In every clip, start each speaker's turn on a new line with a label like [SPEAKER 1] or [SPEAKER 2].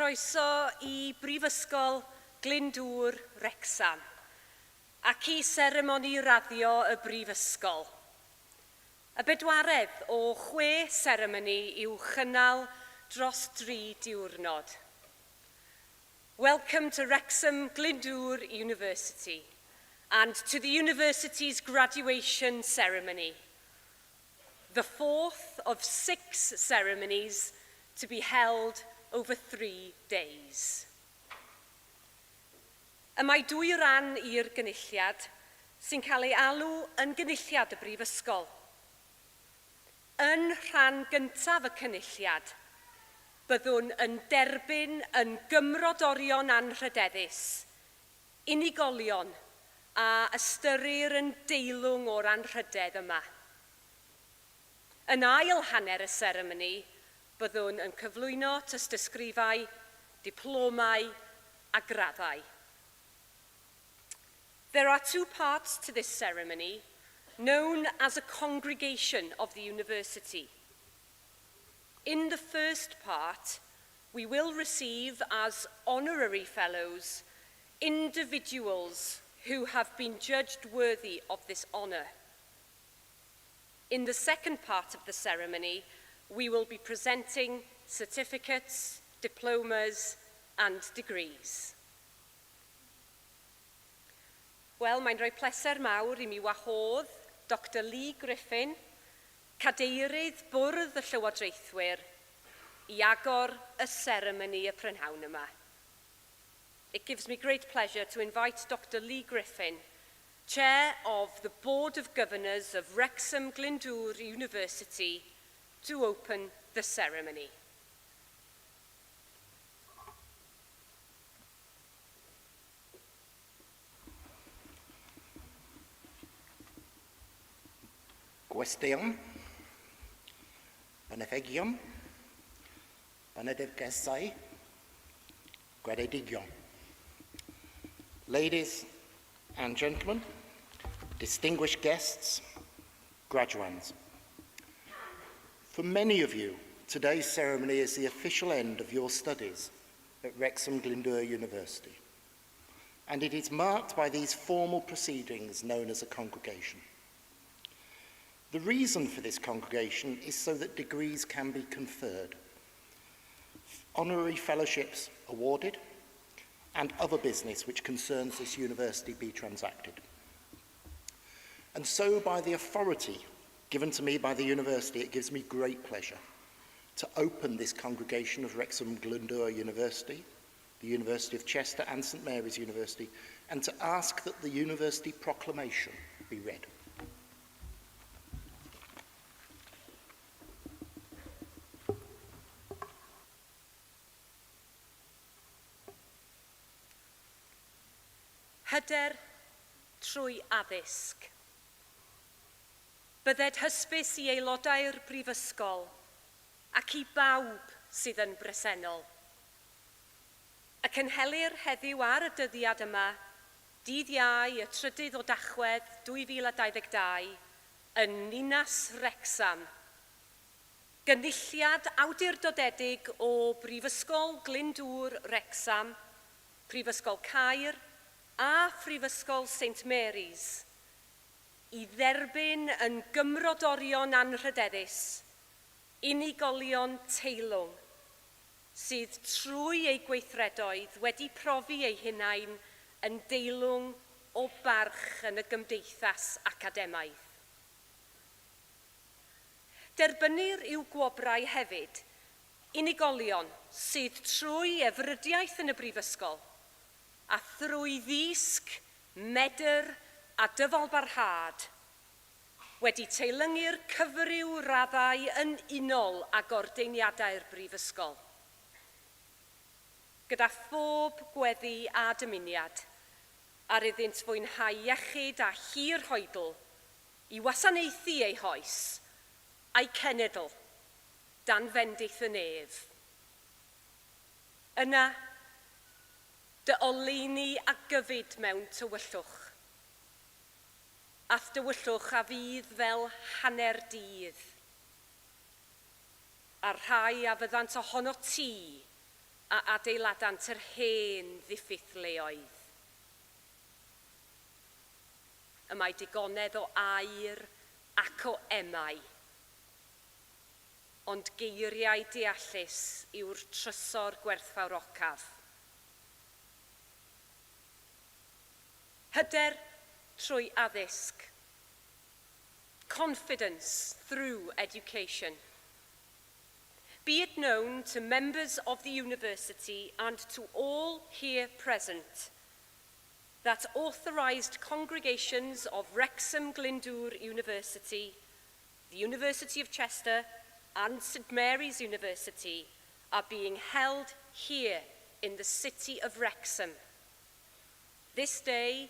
[SPEAKER 1] Croeso I Prifysgol Glyndwr Wrecsam ac I Seremoni raddio y Brifysgol. Y bedwaredd o 6 seremoni i'w chynnal dros 3 diwrnod. Welcome to Wrexham Glyndwr University and to the university's graduation ceremony, the 4th of 6 ceremonies to be held over 3 days. Y mae 2 ran i'r gynulliad sy'n cael ei alw yn gynulliad y Brifysgol. Yn rhan gyntaf y cynulliad, byddwn yn derbyn yn gymrodorion anrhydeddus, unigolion a ystyrir yn deilwng o'r anrhydedd yma. Yn ail hanner y seremoni, byddwn yn cyflwyno tystysgrifau, diplomau a graddau. There are 2 parts to this ceremony, known as a congregation of the university. In the first part, we will receive as honorary fellows individuals who have been judged worthy of this honour. In the second part of the ceremony, we will be presenting certificates, diplomas and degrees. Wel, mae'n rhoi pleser mawr I mi wahodd Dr Lee Griffin, cadeirydd bwrdd y Llywodraethwyr, I agor y seremoni y prynhawn yma. It gives me great pleasure to invite Dr Lee Griffin, Chair of the Board of Governors of Wrexham Glyndwr University, to open the ceremony.
[SPEAKER 2] Gwestiwn, Benefegion, Benedictesau, Gweredigion. Ladies and gentlemen, distinguished guests, graduands. For many of you, today's ceremony is the official end of your studies at Wrexham Glyndwr University, and it is marked by these formal proceedings known as a congregation. The reason for this congregation is so that degrees can be conferred, honorary fellowships awarded, and other business which concerns this university be transacted. And so, by the authority given to me by the university, it gives me great pleasure to open this congregation of Wrexham Glyndwr University, the University of Chester and St Mary's University, and to ask that the university proclamation be read.
[SPEAKER 1] Hyder trwy addysg. Bydded hysbys I aelodau'r Brifysgol ac I bawb sydd yn bresennol. Y cynhelir heddiw ar y dyddiad yma, dydd Iau y 3 o Dachwedd 2022, yn Ninas Wrecsam. Gynulliad awdurdodedig o Prifysgol Glyndwr Wrecsam, Prifysgol Caer a Prifysgol St Mary's I dderbyn yn gymrodorion anrhydeddus, unigolion teilwng, sydd trwy ei gweithredoedd wedi profi ei hunain yn deilwng o barch yn y gymdeithas academaidd. Derbynir i'w gwobrau hefyd unigolion sydd trwy efrydiaeth yn y Brifysgol a thrwy ddisg, medr a dyfalbarhad wedi teilyngu'r cyfryw raddau yn unol ag gordeiniadau'r Brifysgol. Gyda phob gweddi a dymuniad, ar iddynt fwynhau iechyd a hir hoedl I wasanaethu ei hoes a'i cenedl dan fendith y nef. Yna, dy oleuni a gyfyd mewn tywyllwch. Ath dywyllwch a fydd fel hanner dydd. A rhai a fyddant ohono ti a adeiladant yr hen ddiffythleoedd. Y mae digonedd o air ac o emau, ond geiriau deallus yw'r trysor gwerthfawrocaf. Hyder trwy addysg. Confidence through education. Be it known to members of the university and to all here present that authorised congregations of Wrexham Glyndwr University, the University of Chester and St Mary's University are being held here in the city of Wrexham. This day,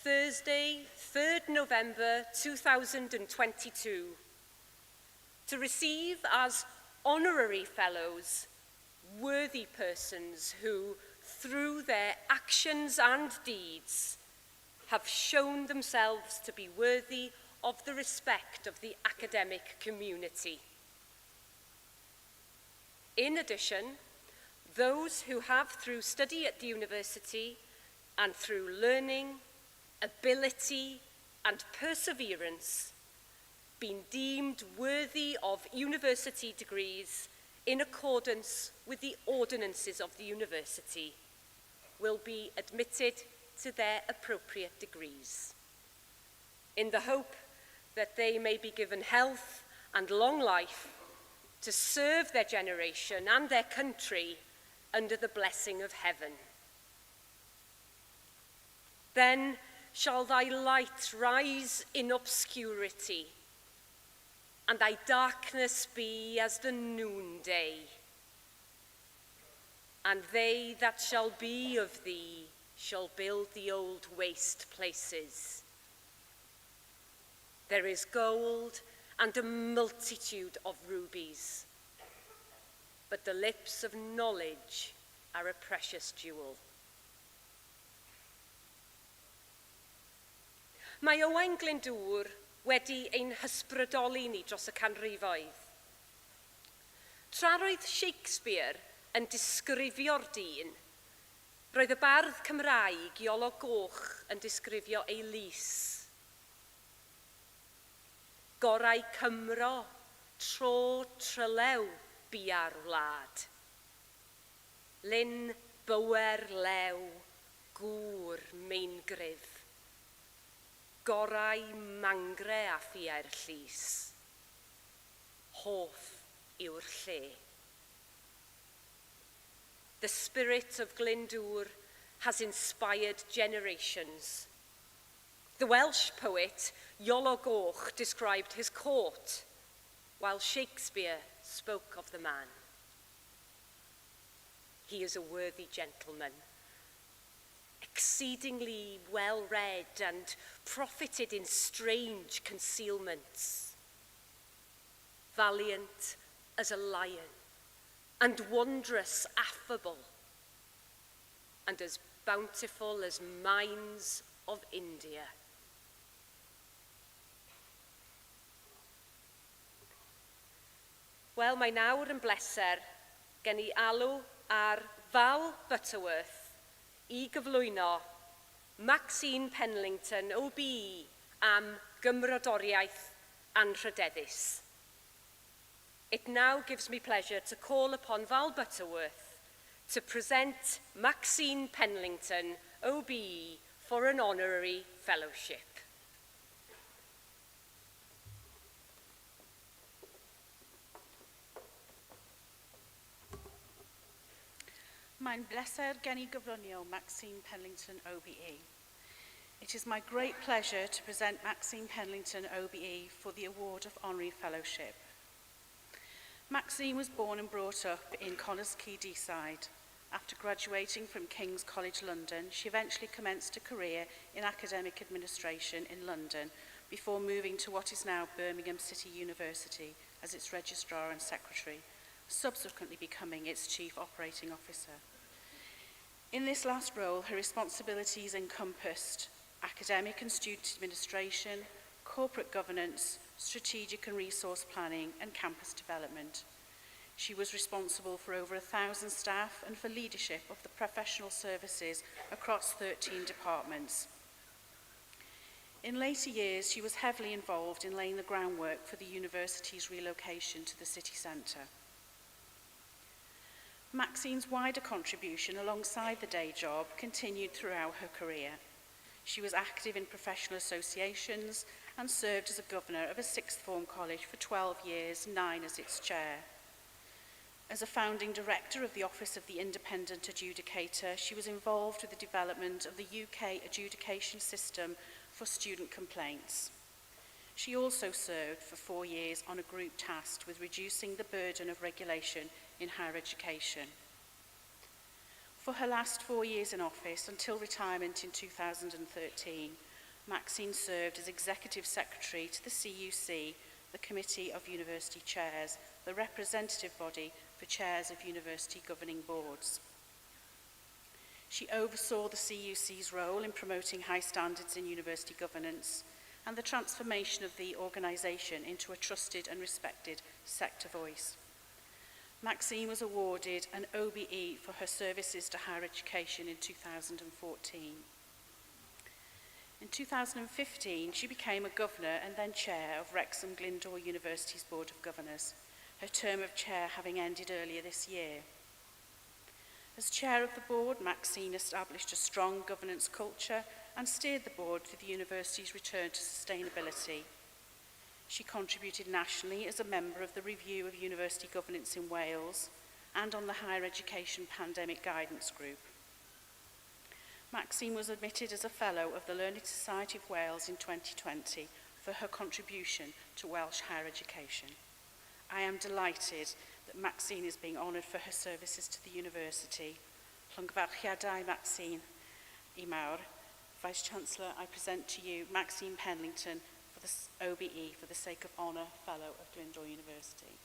[SPEAKER 1] Thursday, 3rd November 2022, to receive as honorary fellows worthy persons who, through their actions and deeds, have shown themselves to be worthy of the respect of the academic community. In addition, those who have, through study at the university and through learning, ability and perseverance, been deemed worthy of university degrees in accordance with the ordinances of the university, will be admitted to their appropriate degrees, in the hope that they may be given health and long life to serve their generation and their country under the blessing of heaven. Then shall thy light rise in obscurity, and thy darkness be as the noonday. And they that shall be of thee shall build the old waste places. There is gold and a multitude of rubies, but the lips of knowledge are a precious jewel. Mae Owain Glyndwr wedi ein hysbrydoli ni dros y canrifoedd. Tra roedd Shakespeare yn disgrifio'r dyn, roedd y bardd Cymraeg Iolo Goch yn disgrifio ei lys. Gorau Cymro, tro trylew bia'r wlad. Lyn bywer lew, gŵr meingryf. Gorau mangre a ffiau'r llys. Hoff yw'r lle. The spirit of Glyndwr has inspired generations. The Welsh poet Iolo Goch described his court, while Shakespeare spoke of the man. He is a worthy gentleman, exceedingly well-read and profited in strange concealments, valiant as a lion, and wondrous affable, and as bountiful as mines of India. Wel, mae nawr yn bleser gen I alw ar Val Butterworth I gyflwyno Maxine Penlington OBE am gymrodoriaeth anrhydeddus. It now gives me pleasure to call upon Val Butterworth to present Maxine Penlington OBE for an honorary fellowship.
[SPEAKER 3] Mae'n bleser gen I gyflwyno Maxine Penlington OBE. It is my great pleasure to present Maxine Penlington OBE for the award of Honorary Fellowship. Maxine was born and brought up in Connors Quay, Deeside. After graduating from King's College London, she eventually commenced a career in academic administration in London before moving to what is now Birmingham City University as its registrar and secretary, subsequently becoming its chief operating officer. In this last role, her responsibilities encompassed academic and student administration, corporate governance, strategic and resource planning, and campus development. She was responsible for over 1,000 staff and for leadership of the professional services across 13 departments. In later years, she was heavily involved in laying the groundwork for the university's relocation to the city centre. Maxine's wider contribution alongside the day job continued throughout her career. She was active in professional associations and served as a governor of a sixth form college for 12 years, 9 as its chair. As a founding director of the Office of the Independent Adjudicator, she was involved with the development of the UK adjudication system for student complaints. She also served for 4 years on a group tasked with reducing the burden of regulation in higher education. For her last 4 years in office, until retirement in 2013, Maxine served as Executive Secretary to the CUC, the Committee of University Chairs, the representative body for chairs of university governing boards. She oversaw the CUC's role in promoting high standards in university governance and the transformation of the organisation into a trusted and respected sector voice. Maxine was awarded an OBE for her services to higher education in 2014. In 2015, she became a governor and then chair of Wrexham Glyndwr University's Board of Governors, her term of chair having ended earlier this year. As chair of the board, Maxine established a strong governance culture and steered the board through the university's return to sustainability. She contributed nationally as a member of the Review of University Governance in Wales and on the Higher Education Pandemic Guidance Group. Maxine was admitted as a Fellow of the Learned Society of Wales in 2020 for her contribution to Welsh higher education. I am delighted that Maxine is being honoured for her services to the university. Llongyfarchiadau Maxine I Mawr. Vice-chancellor, I present to you Maxine Penlington for the OBE for the sake of honour, Fellow of Glyndwr University.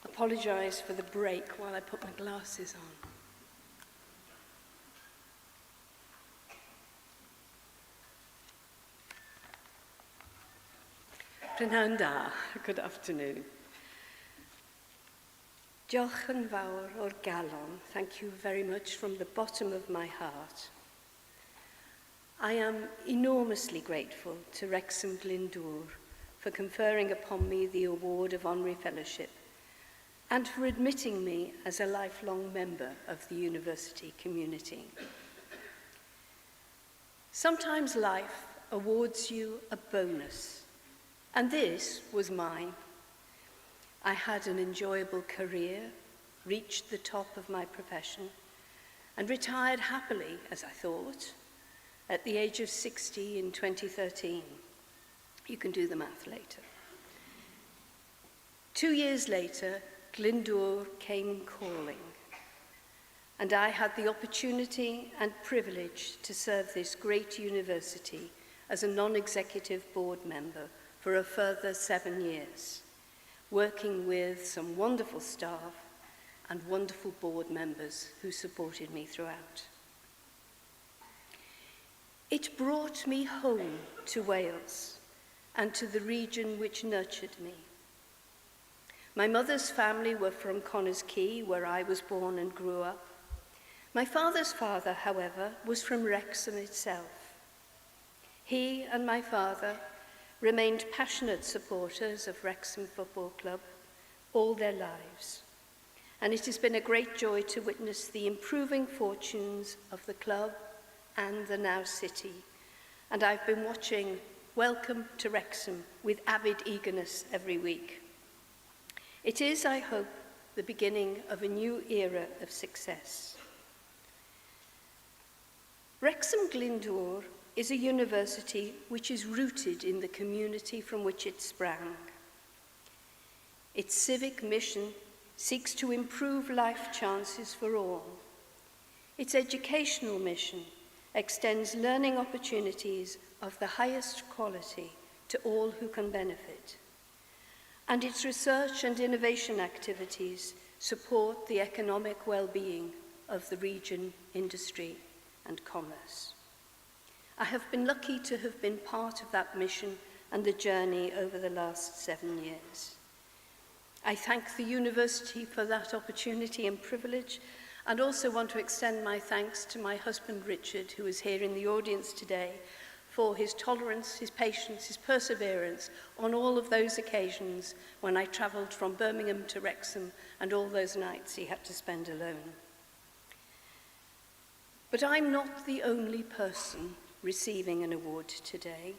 [SPEAKER 4] Apologise for the break while I put my glasses on. Prynhawn da, good afternoon. Diolch yn fawr o'r galon. Thank you very much from the bottom of my heart. I am enormously grateful to Wrexham Glyndwr for conferring upon me the award of Honorary Fellowship and for admitting me as a lifelong member of the university community. Sometimes life awards you a bonus, and this was mine. I had an enjoyable career, reached the top of my profession, and retired happily, as I thought, at the age of 60 in 2013. You can do the math later. 2 years later, Glyndwr came calling, and I had the opportunity and privilege to serve this great university as a non-executive board member for a further 7 years, working with some wonderful staff and wonderful board members who supported me throughout. It brought me home to Wales and to the region which nurtured me. My mother's family were from Connors Quay, where I was born and grew up. My father's father, however, was from Wrexham itself. He and my father remained passionate supporters of Wrexham Football Club all their lives, and it has been a great joy to witness the improving fortunes of the club and the now city, and I've been watching Welcome to Wrexham with avid eagerness every week. It is, I hope, the beginning of a new era of success. Wrexham Glyndwr is a university which is rooted in the community from which it sprang. Its civic mission seeks to improve life chances for all. Its educational mission extends learning opportunities of the highest quality to all who can benefit. And its research and innovation activities support the economic well-being of the region, industry, and commerce. I have been lucky to have been part of that mission and the journey over the last 7 years. I thank the university for that opportunity and privilege, and also want to extend my thanks to my husband Richard, who is here in the audience today, for his tolerance, his patience, his perseverance on all of those occasions when I travelled from Birmingham to Wrexham and all those nights he had to spend alone. But I'm not the only person receiving an award today.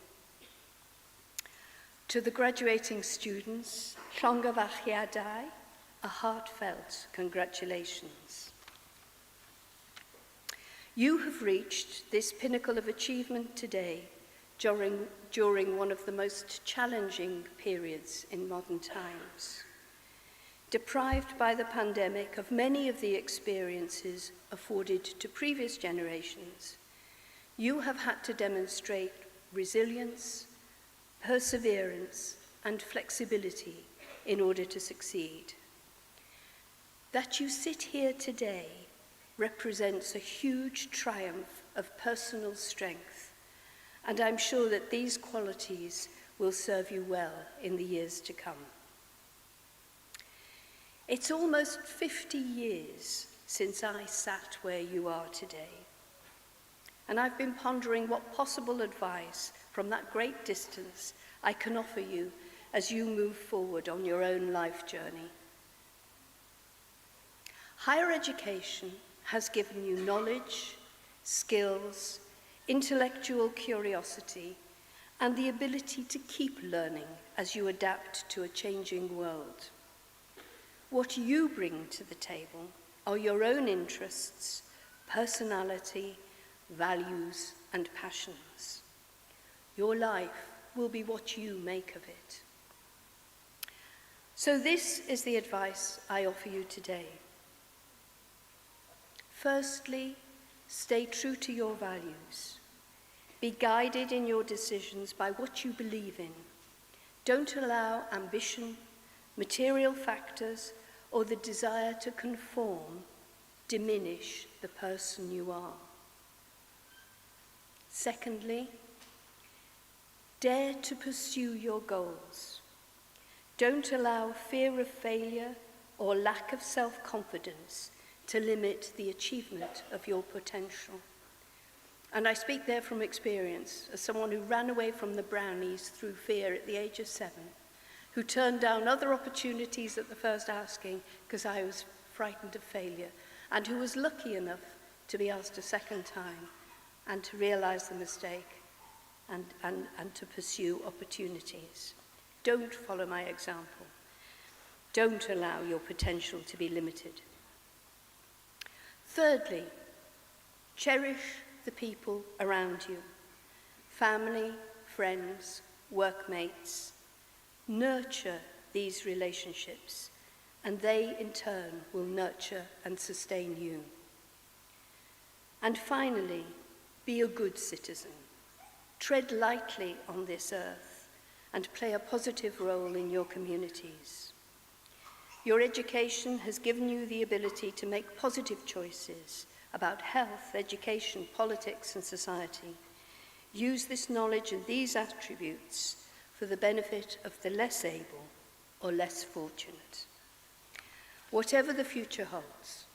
[SPEAKER 4] To the graduating students, llongyfarchiadau, a heartfelt congratulations. You have reached this pinnacle of achievement today during one of the most challenging periods in modern times. Deprived by the pandemic of many of the experiences afforded to previous generations, you have had to demonstrate resilience, perseverance, and flexibility in order to succeed. That you sit here today represents a huge triumph of personal strength, and I'm sure that these qualities will serve you well in the years to come. It's almost 50 years since I sat where you are today, and I've been pondering what possible advice from that great distance I can offer you as you move forward on your own life journey. Higher education has given you knowledge, skills, intellectual curiosity, and the ability to keep learning as you adapt to a changing world. What you bring to the table are your own interests, personality, values, and passions. Your life will be what you make of it. So this is the advice I offer you today. Firstly, stay true to your values. Be guided in your decisions by what you believe in. Don't allow ambition, material factors, or the desire to conform diminish the person you are. Secondly, dare to pursue your goals. Don't allow fear of failure or lack of self-confidence to limit the achievement of your potential. And I speak there from experience, as someone who ran away from the brownies through fear at the age of 7, who turned down other opportunities at the first asking because I was frightened of failure, and who was lucky enough to be asked a second time and to realize the mistake and to pursue opportunities. Don't follow my example. Don't allow your potential to be limited. Thirdly, cherish the people around you, family, friends, workmates. Nurture these relationships, and they in turn will nurture and sustain you. And finally, be a good citizen. Tread lightly on this earth and play a positive role in your communities. Your education has given you the ability to make positive choices about health, education, politics, and society. Use this knowledge and these attributes for the benefit of the less able or less fortunate. Whatever the future holds,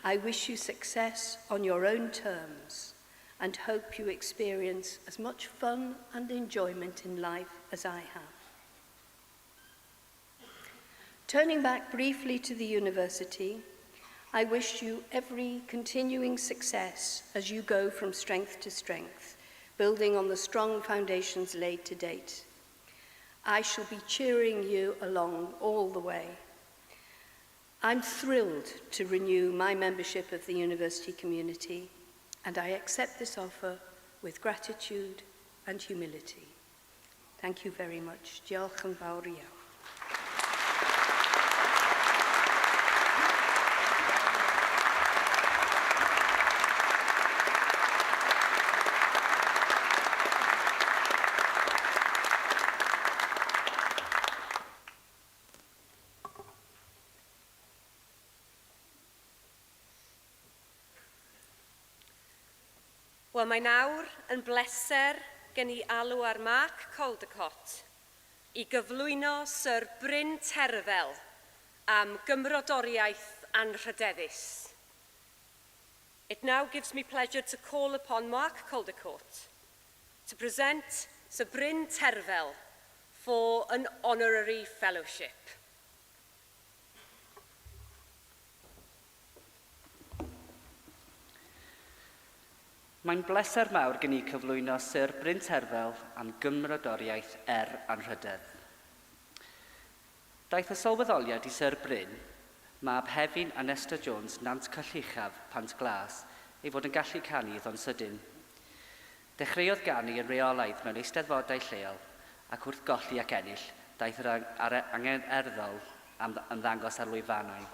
[SPEAKER 4] I wish you success on your own terms and hope you experience as much fun and enjoyment in life as I have. Turning back briefly to the university, I wish you every continuing success as you go from strength to strength, building on the strong foundations laid to date. I shall be cheering you along all the way. I'm thrilled to renew my membership of the university community, and I accept this offer with gratitude and humility. Thank you very much. Diolch yn fawr iawn.
[SPEAKER 1] Wel, mae nawr yn bleser gen i alw ar Mark Caldecott i gyflwyno Sir Bryn Terfel am gymrodoriaeth anrhydeddus. It now gives me pleasure to call upon Mark Caldecott to present Sir Bryn Terfel for an honorary fellowship.
[SPEAKER 5] Mae'n bleser mawr gen i cyflwyno Sir Bryn Terfel am gymrodoriaeth anrhydedd. Daeth y sylweddoliad i Sir Bryn, mab Hefin a Nesta Jones Nant Cylluchaf Pant Glas, ei fod yn gallu canu ddon sydyn. Dechreuodd ganu yn reolaidd mewn eisteddfodau lleol, ac wrth golli ac ennill, daeth yr angerddol am ddangos ar lwyfannau,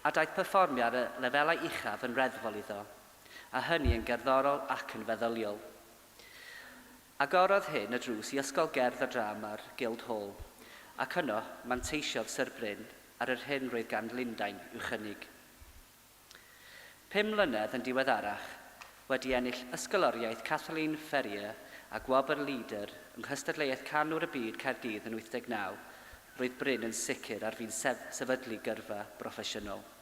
[SPEAKER 5] a daeth perfformio ar y lefelau uchaf yn reddfol iddo, a hynny yn gerddorol ac yn feddyliol. Agorodd hyn y drws i Ysgol Gerdd a Drama'r Guildhall, ac yno manteisiodd Sir Bryn ar yr hyn roedd gan Lundain i'w chynnig. 5 mlynedd yn diweddarach, wedi ennill ysgoloriaeth Kathleen Ferrier a Gwobr Leader yng Nghystadleuaeth Canwr y Byd Caerdydd yn 89, roedd Bryn yn sicr ar fi'n sefydlu gyrfa broffesiynol.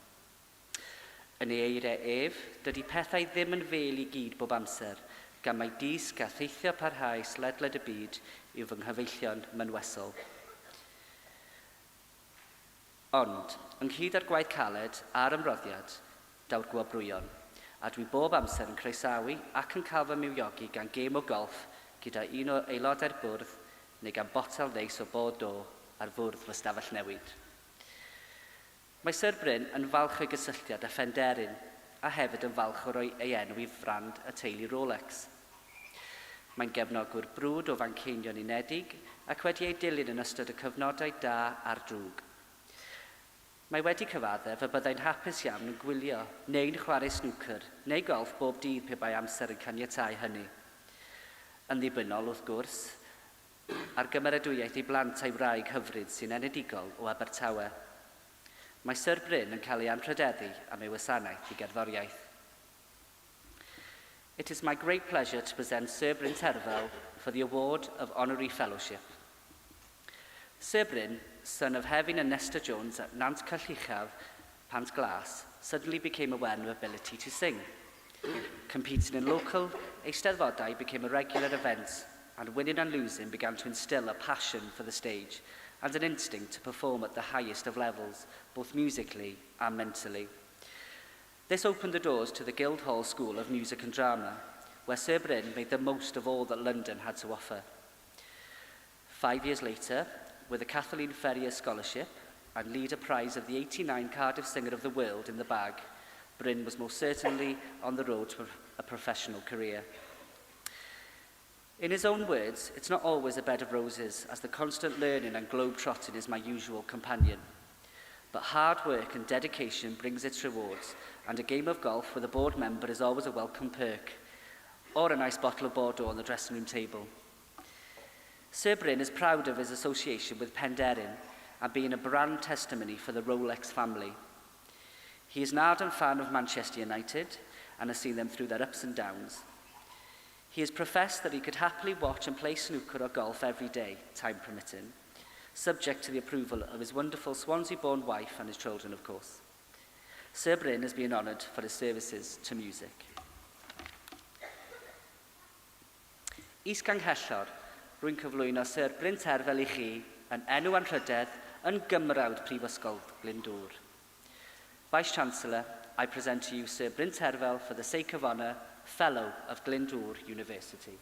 [SPEAKER 5] Yn ei eiriau ef, dydy pethau ddim yn fel i gyd bob amser, gan mai disg a theithio parhaus ledled y byd yw fy nghyfeillion mynwesol. Ond, ynghyd â'r gwaith caled a'r ymroddiad, daw'r gwobrwyon, a dwi bob amser yn croesawu ac yn cael fy miwiogi gan gêm o golf gyda un o aelodau'r bwrdd neu gan botel neis o Bordeaux ar fwrdd fy stafell newid. Mae Sir Bryn yn falch o'i gysylltiad â Phenderyn a hefyd yn falch o roi ei enw i frand y teulu Rolex. Mae'n gefnogwr brwd o Fanceinion Unedig ac wedi ei dilyn yn ystod y cyfnodau da a'r drwg. Mae wedi cyfaddef y byddai'n hapus iawn yn gwylio neu'n chwarae snwcer neu golf bob dydd pe bai amser yn caniatáu hynny. Yn ddibynnol wrth gwrs, ar gymeradwyaeth ei blant a'i wraig hyfryd sy'n enedigol o Abertawe. Mae Sir Bryn yn cael ei anrhydeddu am ei wasanaeth i gerddoriaeth. It is my great pleasure to present Sir Bryn Terfel for the award of Honorary Fellowship. Sir Bryn, son of Hefin and Nesta Jones at Nant Cylluchaf, Pant Glas, suddenly became aware of ability to sing. Competing in local eisteddfodau became a regular event, and winning and losing began to instill a passion for the stage and an instinct to perform at the highest of levels, both musically and mentally. This opened the doors to the Guildhall School of Music and Drama, where Sir Bryn made the most of all that London had to offer. 5 years later, with a Kathleen Ferrier Scholarship and Leader Prize of the '89 Cardiff Singer of the World in the bag, Bryn was most certainly on the road to a professional career. In his own words, it's not always a bed of roses, as the constant learning and globe-trotting is my usual companion. But hard work and dedication brings its rewards, and a game of golf with a board member is always a welcome perk, or a nice bottle of Bordeaux on the dressing room table. Sir Bryn is proud of his association with Penderyn and being a brand testimony for the Rolex family. He is an ardent fan of Manchester United and has seen them through their ups and downs. He has professed that he could happily watch and play snooker or golf every day, time permitting, subject to the approval of his wonderful Swansea-born wife and his children, of course. Sir Bryn has been honoured for his services to music. Is-ganghellor, rwy'n cyflwyno Sir Bryn Terfel i chi yn enw anrhydedd yn Gymrawd Prifysgol Glyndwr. Vice-chancellor, I present to you Sir Bryn Terfel for the sake of honour, Fellow of Glyndwr University.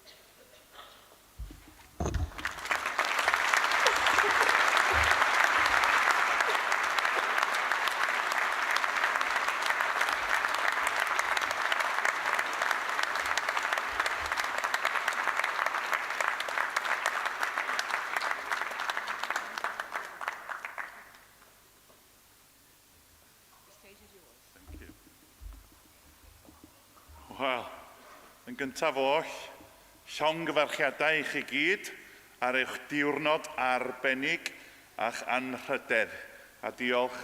[SPEAKER 6] Wel, yn gyntaf oll, llongyfarchiadau i chi gyd ar eich diwrnod arbennig a'ch anrhydedd. A diolch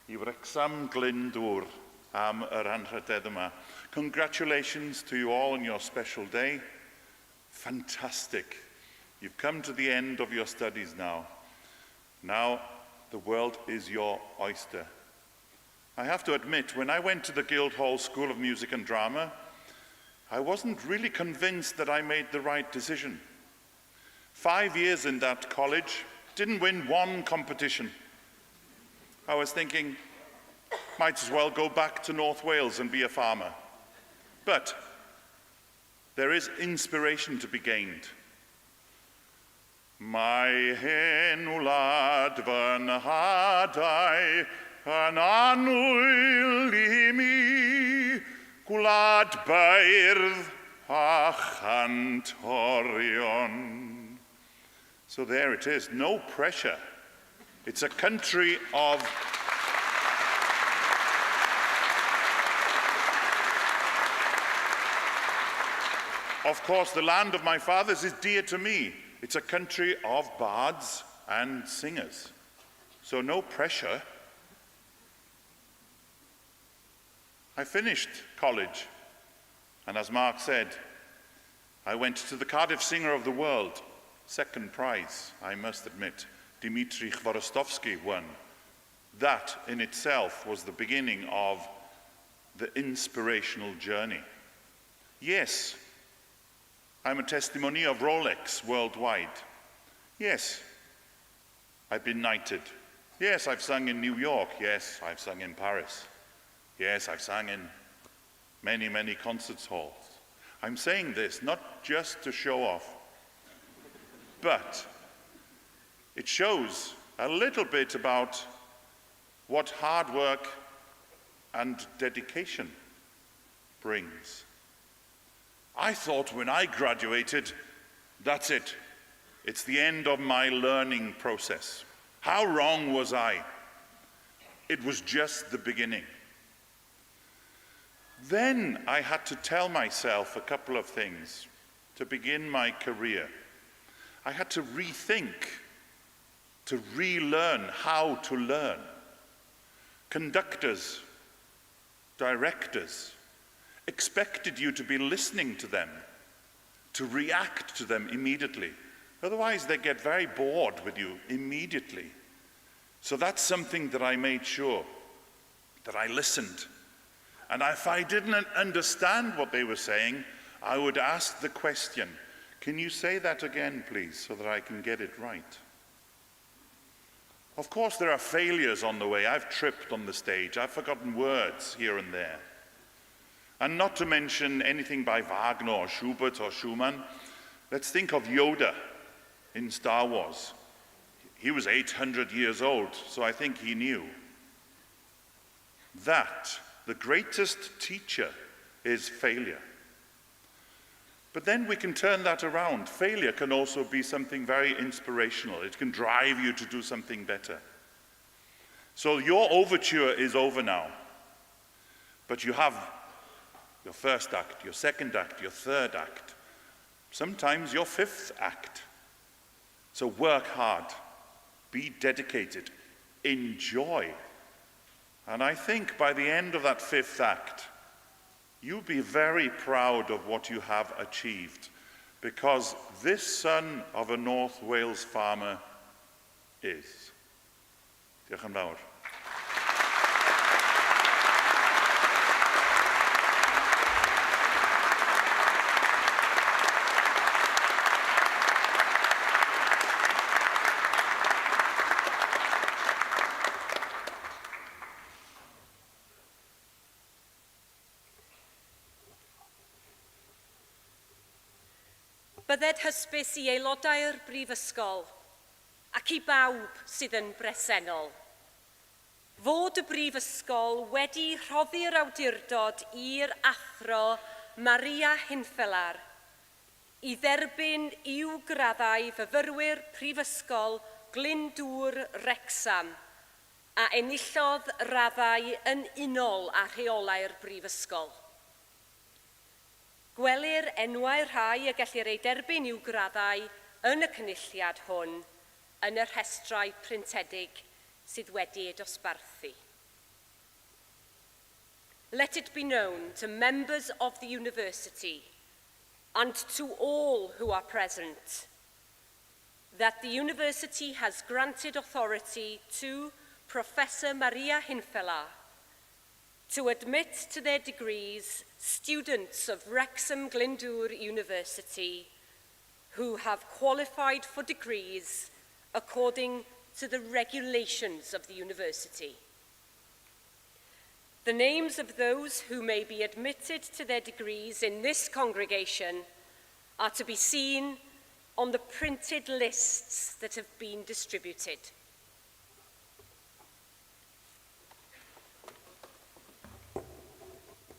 [SPEAKER 6] i Wrexham Glyndwr am yr anrhydedd yma. Congratulations to you all on your special day. Fantastic. You've come to the end of your studies now. Now the world is your oyster. I have to admit, when I went to the Guildhall School of Music and Drama, I wasn't really convinced that I made the right decision. 5 years in that college, didn't win one competition. I was thinking, might as well go back to North Wales and be a farmer. But there is inspiration to be gained. Mae hen wlad fy nhadau yn annwyl i mi, gwlad beirdd a chantorion. So there it is, no pressure. It's a country of course, the land of my fathers is dear to me. It's a country of bards and singers. So no pressure. I finished college, and as Mark said, I went to the Cardiff Singer of the World, second prize, I must admit. Dmitry Chwaraeon won. That in itself was the beginning of the inspirational journey. Yes, I'm a testimony of Rolex worldwide. Yes, I've been knighted. Yes, I've sung in New York. Yes, I've sung in Paris. Yes, I've sung in many, many concert halls. I'm saying this not just to show off, but it shows a little bit about what hard work and dedication brings. I thought when I graduated, that's it. It's the end of my learning process. How wrong was I? It was just the beginning. Then I had to tell myself a couple of things to begin my career. I had to rethink, to relearn how to learn. Conductors, directors, expected you to be listening to them, to react to them immediately. Otherwise, they get very bored with you immediately. So that's something that I made sure, that I listened. And if I didn't understand what they were saying, I would ask the question, can you say that again, please, so that I can get it right? Of course, there are failures on the way. I've tripped on the stage. I've forgotten words here and there. And not to mention anything by Wagner or Schubert or Schumann. Let's think of Yoda in Star Wars. He was 800 years old, so I think he knew. That, the greatest teacher, is failure. But then we can turn that around. Failure can also be something very inspirational. It can drive you to do something better. So your overture is over now. But you have your first act, your second act, your third act, sometimes your fifth act. So work hard, be dedicated, enjoy. And I think by the end of that fifth act, you'll be very proud of what you have achieved, because this son of a North Wales farmer is. Diolch yn fawr.
[SPEAKER 1] Bydded hysbys i aelodau'r Brifysgol ac i bawb sydd yn bresennol. Fod y Brifysgol wedi rhoddi'r awdurdod i'r athro Maria Hinfelar i dderbyn i'w graddau fyfyrwyr Prifysgol Glyndwr Wrecsam a enillodd raddau yn unol â rheolau'r Brifysgol. Gwelir enwau rhai y gellir ei derbyn i'w graddau yn y cynulliad hwn yn y rhestrau pryntedig sydd wedi ei dosbarthu. Let it be known to members of the university and to all who are present that the university has granted authority to Professor Maria Hinfela to admit to their degrees students of Wrexham Glyndwr University who have qualified for degrees according to the regulations of the university. The names of those who may be admitted to their degrees in this congregation are to be seen on the printed lists that have been distributed.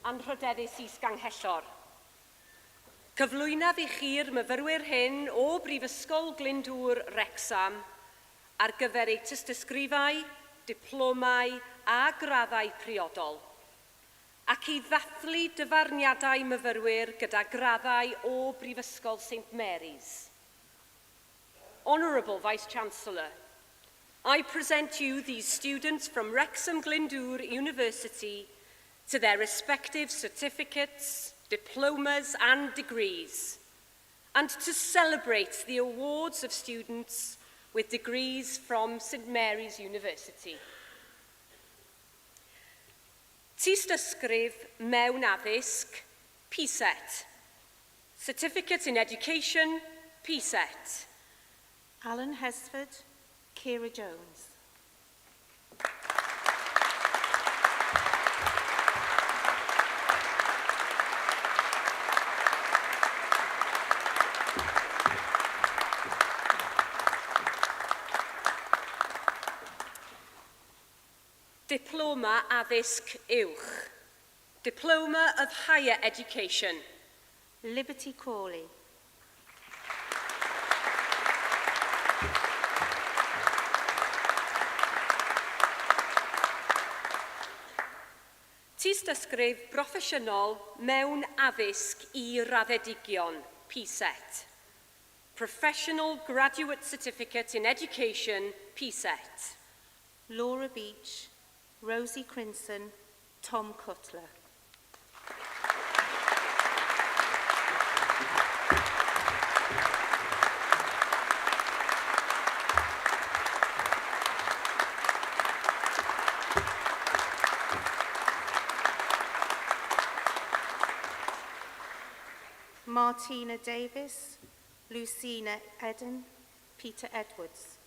[SPEAKER 1] Anrhydeddus is-ganghellor. Cyflwynaf i chi'r myfyrwyr hyn o Brifysgol Glyndwr Wrecsam ar gyfer eu tystysgrifau, diplomau a graddau priodol, ac i ddathlu dyfarniadau myfyrwyr gyda graddau o Brifysgol St Mary's. Honourable Vice-chancellor, I present you these students from Wrexham Glyndwr University to their respective certificates, diplomas and degrees, and to celebrate the awards of students with degrees from St Mary's University. Tystysgrif mewn addysg, PSET. Certificate in Education, PSET.
[SPEAKER 3] Alan Hesford, Kira Jones.
[SPEAKER 1] Diploma Addysg Uwch. Diploma of Higher Education.
[SPEAKER 3] Liberty Crawley.
[SPEAKER 1] Tystysgrif broffesiynol mewn addysg i raddedigion, PSET. Professional Graduate Certificate in Education, PSET.
[SPEAKER 3] Laura Beach, Rosie Crinson, Tom Cutler. Martina Davis, Lucina Eden, Peter Edwards.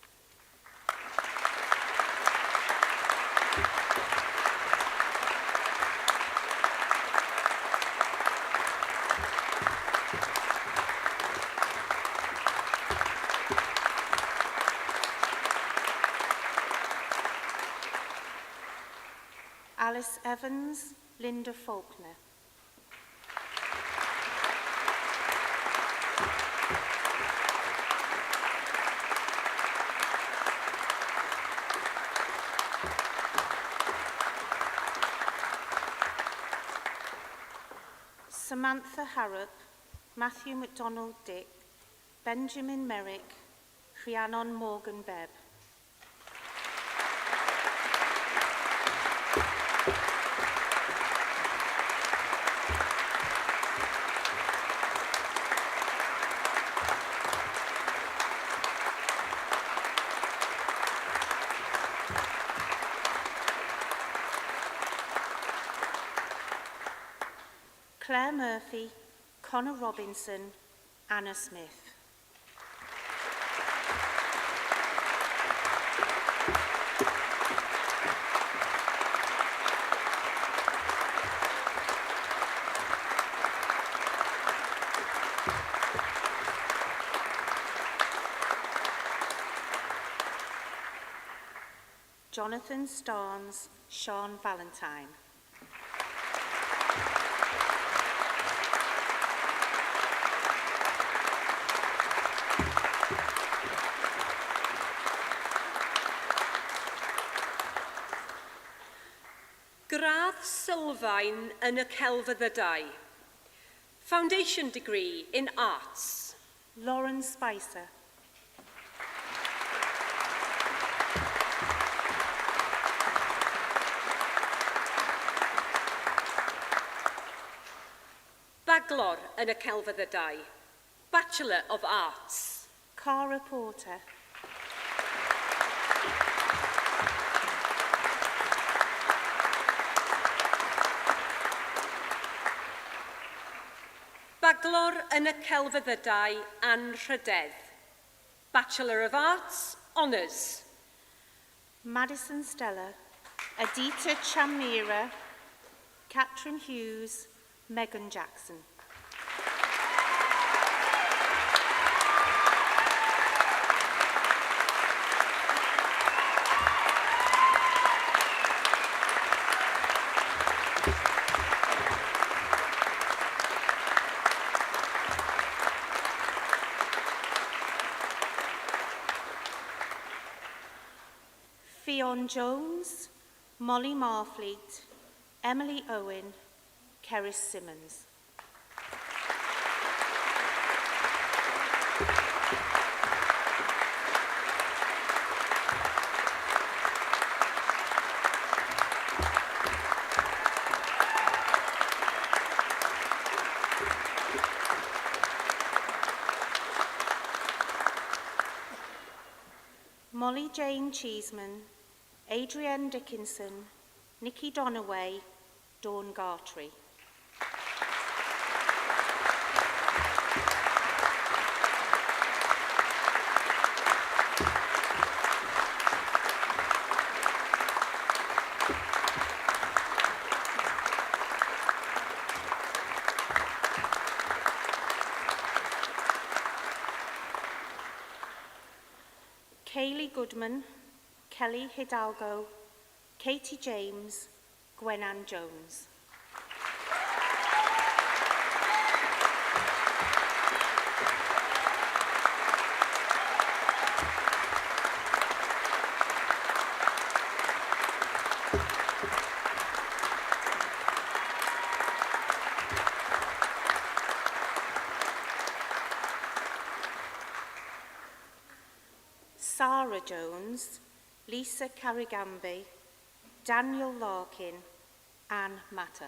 [SPEAKER 3] Alice Evans, Linda Faulkner. Samantha Harrop, Matthew MacDonald Dick, Benjamin Merrick, Rhiannon Morgan Bebb. Claire Murphy, Connor Robinson, Anna Smith. Jonathan Starnes, Sean Valentine.
[SPEAKER 1] Gradd sylfaen yn y celfyddydau. Foundation degree in arts.
[SPEAKER 3] Lauren Spicer.
[SPEAKER 1] Baglor yn y Celfyddydau. Bachelor of Arts.
[SPEAKER 3] Cara Porter.
[SPEAKER 1] Baglor yn y Celfyddydau Anrhydedd. Bachelor of Arts, Honours.
[SPEAKER 3] Madison Stella. Adita Chamira. Catherine Hughes. Megan Jackson. Fionn Jones, Molly Marfleet, Emily Owen, Cerys Simmons. Molly Jane Cheeseman, Adrienne Dickinson, Nikki Donaway, Dawn Gartrey. Kaylee Goodman, Kelly Hidalgo, Katie James, Gwenann Jones. Sarah Jones, Lisa Carrigambi, Daniel Larkin, Anne Matter.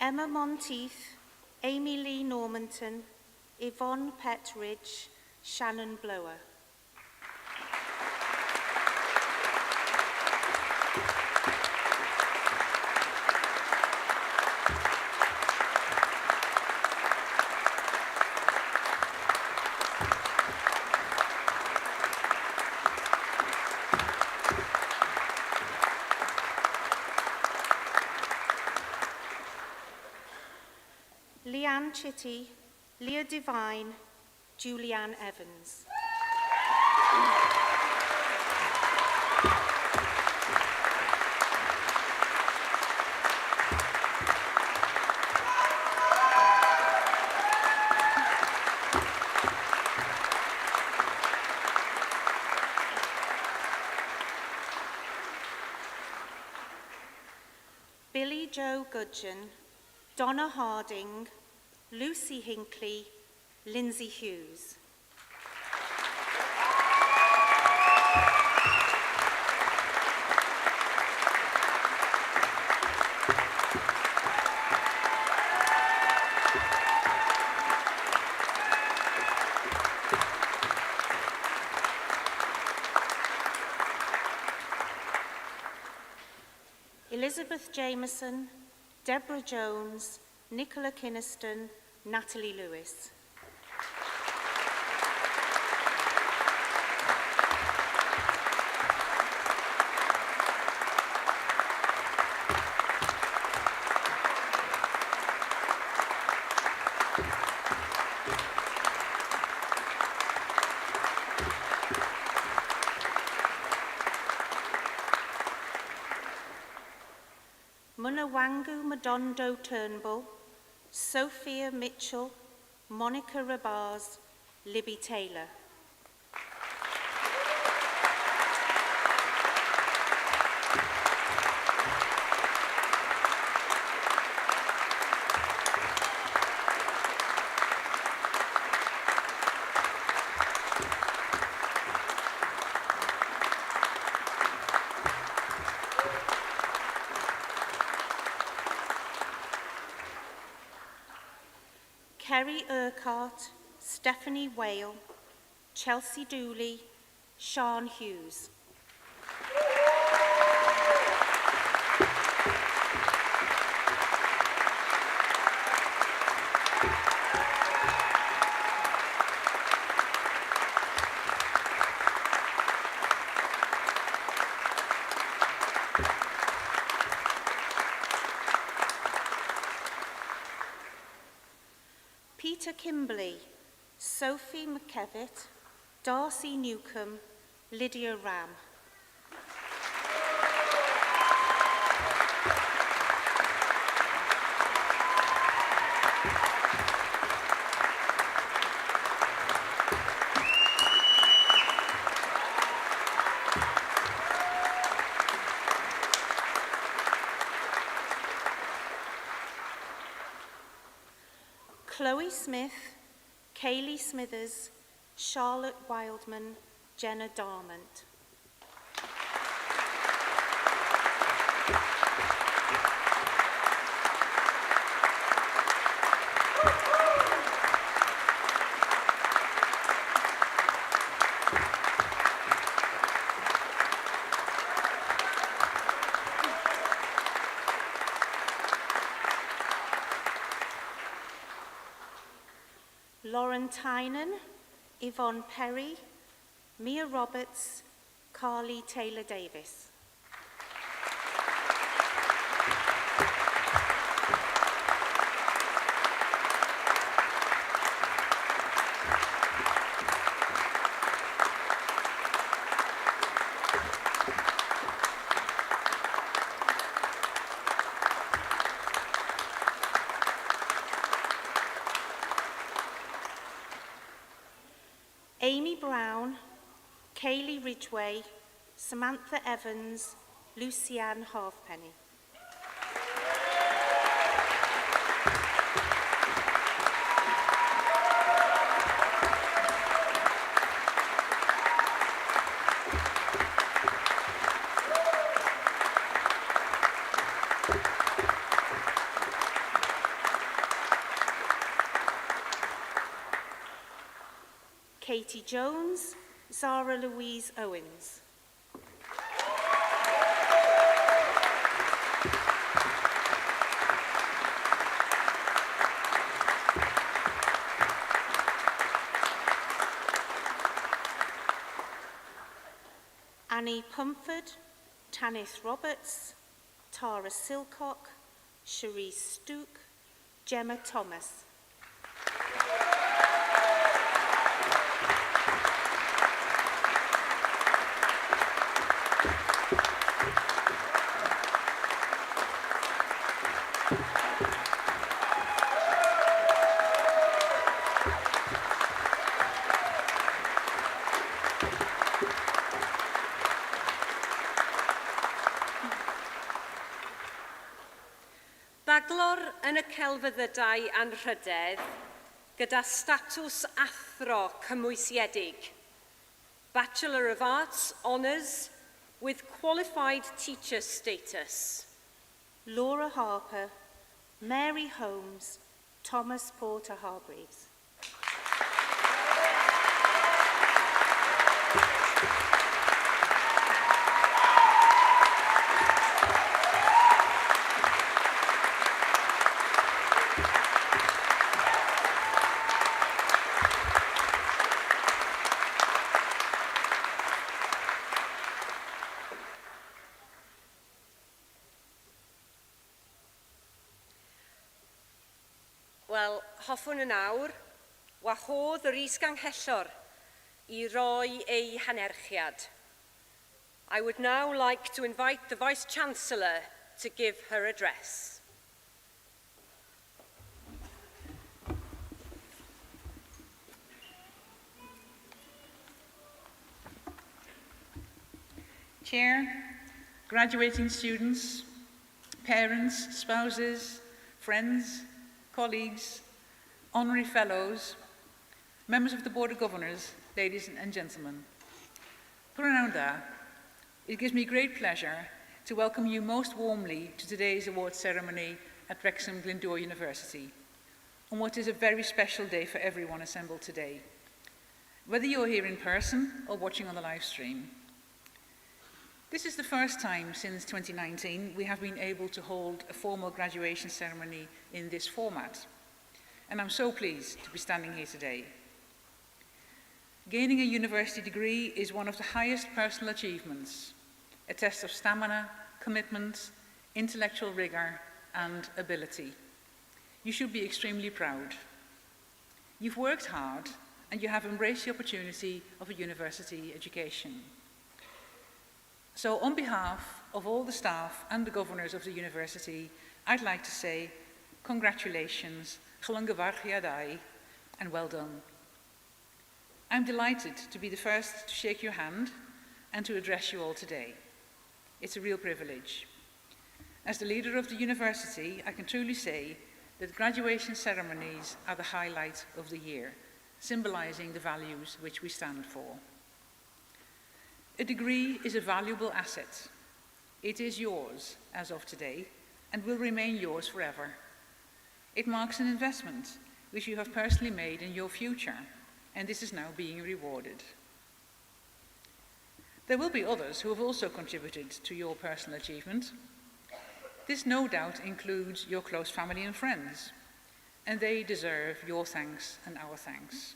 [SPEAKER 3] Emma Monteith, Amy Lee Normanton, Yvonne Petridge, Shannon Blower. Leanne Chitty, Leah Devine, Julianne Evans. Billy Jo Gudgeon, Donna Harding, Lucy Hinckley, Lindsay Hughes. Elizabeth Jameson, Deborah Jones, Nicola Kinniston, Natalie Lewis. Wangu Madondo Turnbull, Sophia Mitchell, Monica Rabaz, Libby Taylor. Kerry Urquhart, Stephanie Whale, Chelsea Dooley, Sean Hughes. Peter Kimberley, Sophie McKevitt, Darcy Newcomb, Lydia Ram. Chloe Smith, Kaylee Smithers, Charlotte Wildman, Jenna Darmont. Lauren Tynan, Yvonne Perry, Mia Roberts, Carly Taylor-Davis. Amy Brown, Kaylee Ridgway, Samantha Evans, Lucianne Halfpenny. Katie Jones, Zara Louise Owens. Annie Pumford, Tanith Roberts, Tara Silcock, Cherise Stook, Gemma Thomas.
[SPEAKER 1] Baglor yn y celfyddydau anrhydedd gyda statws athro cymwysiedig, Bachelor of Arts Honours with Qualified Teacher status.
[SPEAKER 3] Laura Harper, Mary Holmes, Thomas Porter Hargreaves.
[SPEAKER 1] Wel, hoffwn yn awr, wahodd yr is-ganghellor I roi ei hanerchiad. I would now like to invite the Vice-chancellor to give her address.
[SPEAKER 7] Chair, graduating students, parents, spouses, friends, colleagues, honorary fellows, members of the Board of Governors, ladies and gentlemen. Gwranawnda, it gives me great pleasure to welcome you most warmly to today's awards ceremony at Wrexham Glyndwr University, on what is a very special day for everyone assembled today, whether you're here in person or watching on the live stream. This is the first time since 2019 we have been able to hold a formal graduation ceremony in this format, and I'm so pleased to be standing here today. Gaining a university degree is one of the highest personal achievements, a test of stamina, commitment, intellectual rigor, and ability. You should be extremely proud. You've worked hard, and you have embraced the opportunity of a university education. So on behalf of all the staff and the governors of the university, I'd like to say congratulations, and well done. I'm delighted to be the first to shake your hand and to address you all today. It's a real privilege. As the leader of the university, I can truly say that graduation ceremonies are the highlight of the year, symbolizing the values which we stand for. A degree is a valuable asset. It is yours as of today and will remain yours forever. It marks an investment which you have personally made in your future, and this is now being rewarded. There will be others who have also contributed to your personal achievement. This no doubt includes your close family and friends, and they deserve your thanks and our thanks.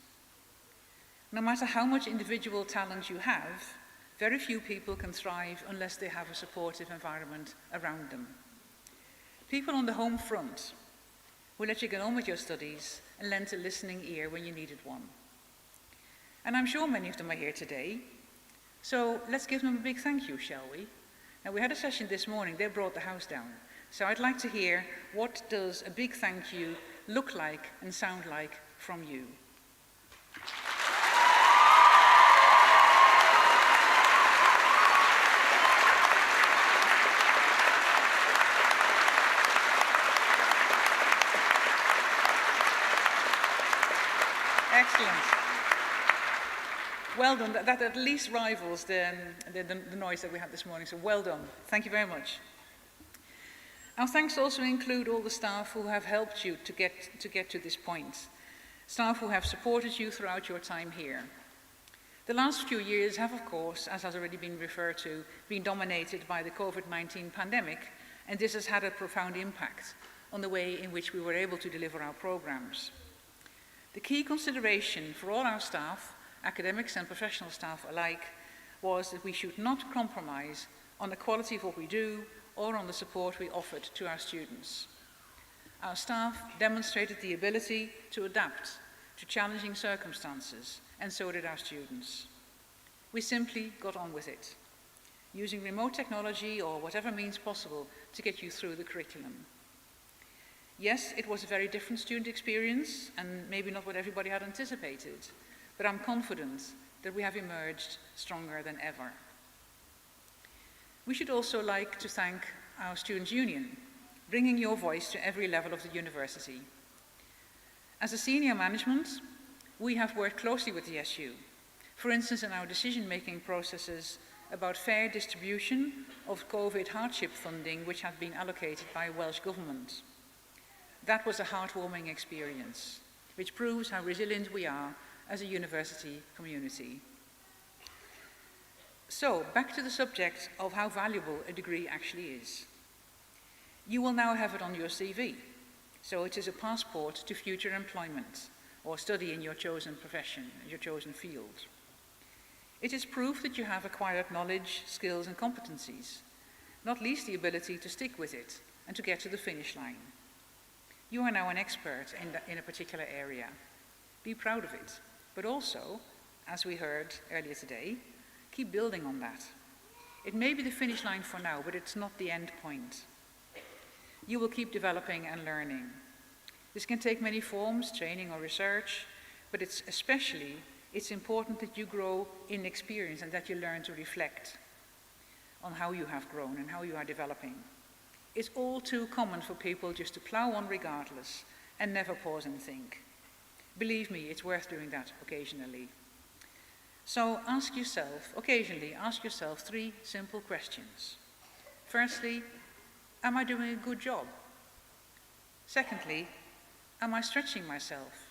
[SPEAKER 7] No matter how much individual talent you have, very few people can thrive unless they have a supportive environment around them. People on the home front will let you get on with your studies and lend a listening ear when you needed one. And I'm sure many of them are here today, so let's give them a big thank you, shall we? Now, we had a session this morning, they brought the house down, so I'd like to hear what does a big thank you look like and sound like from you. Excellent. Well done. That at least rivals the noise that we had this morning, so well done. Thank you very much. Our thanks also include all the staff who have helped you to get to this point, staff who have supported you throughout your time here. The last few years have, of course, as has already been referred to, been dominated by the COVID-19 pandemic, and this has had a profound impact on the way in which we were able to deliver our programs. The key consideration for all our staff, academics and professional staff alike, was that we should not compromise on the quality of what we do or on the support we offered to our students. Our staff demonstrated the ability to adapt to challenging circumstances, and so did our students. We simply got on with it, using remote technology or whatever means possible to get you through the curriculum. Yes, it was a very different student experience, and maybe not what everybody had anticipated, but I'm confident that we have emerged stronger than ever. We should also like to thank our Students' Union, bringing your voice to every level of the university. As a senior management, we have worked closely with the SU, for instance in our decision-making processes about fair distribution of COVID hardship funding which had been allocated by Welsh Government. That was a heartwarming experience, which proves how resilient we are as a university community. So, back to the subject of how valuable a degree actually is. You will now have it on your CV, so it is a passport to future employment or study in your chosen profession, your chosen field. It is proof that you have acquired knowledge, skills and competencies, not least the ability to stick with it and to get to the finish line. You are now an expert in a particular area. Be proud of it, but also, as we heard earlier today, keep building on that. It may be the finish line for now, but it's not the end point. you will keep developing and learning. This can take many forms, training or research, but it's important that you grow in experience and that you learn to reflect on how you have grown and how you are developing. It's all too common for people just to plow on regardless and never pause and think. Believe me, it's worth doing that occasionally. So occasionally ask yourself 3 simple questions. Firstly, am I doing a good job? Secondly, am I stretching myself?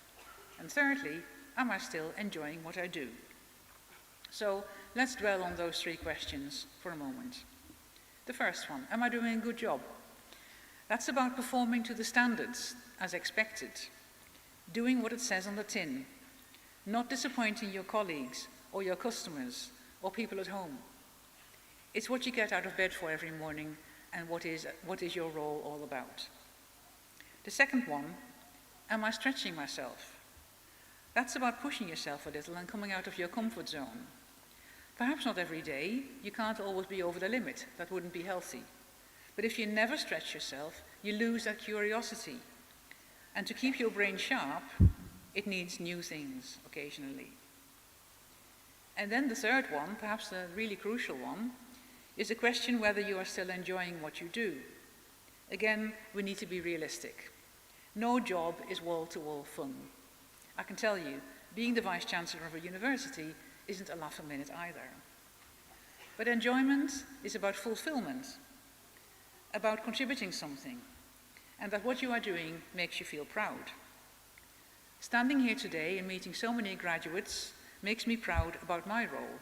[SPEAKER 7] And thirdly, am I still enjoying what I do? So let's dwell on those 3 questions for a moment. The first one, am I doing a good job? That's about performing to the standards as expected, doing what it says on the tin, not disappointing your colleagues or your customers or people at home. It's what you get out of bed for every morning and what is your role all about. The second one, am I stretching myself? That's about pushing yourself a little and coming out of your comfort zone. Perhaps not every day, you can't always be over the limit, that wouldn't be healthy. But if you never stretch yourself, you lose that curiosity. And to keep your brain sharp, it needs new things occasionally. And then the third one, perhaps the really crucial one, is a question whether you are still enjoying what you do. Again, we need to be realistic. No job is wall-to-wall fun. I can tell you, being the Vice-chancellor of a university isn't a laugh a minute either. But enjoyment is about fulfillment, about contributing something, and that what you are doing makes you feel proud. Standing here today and meeting so many graduates makes me proud about my role,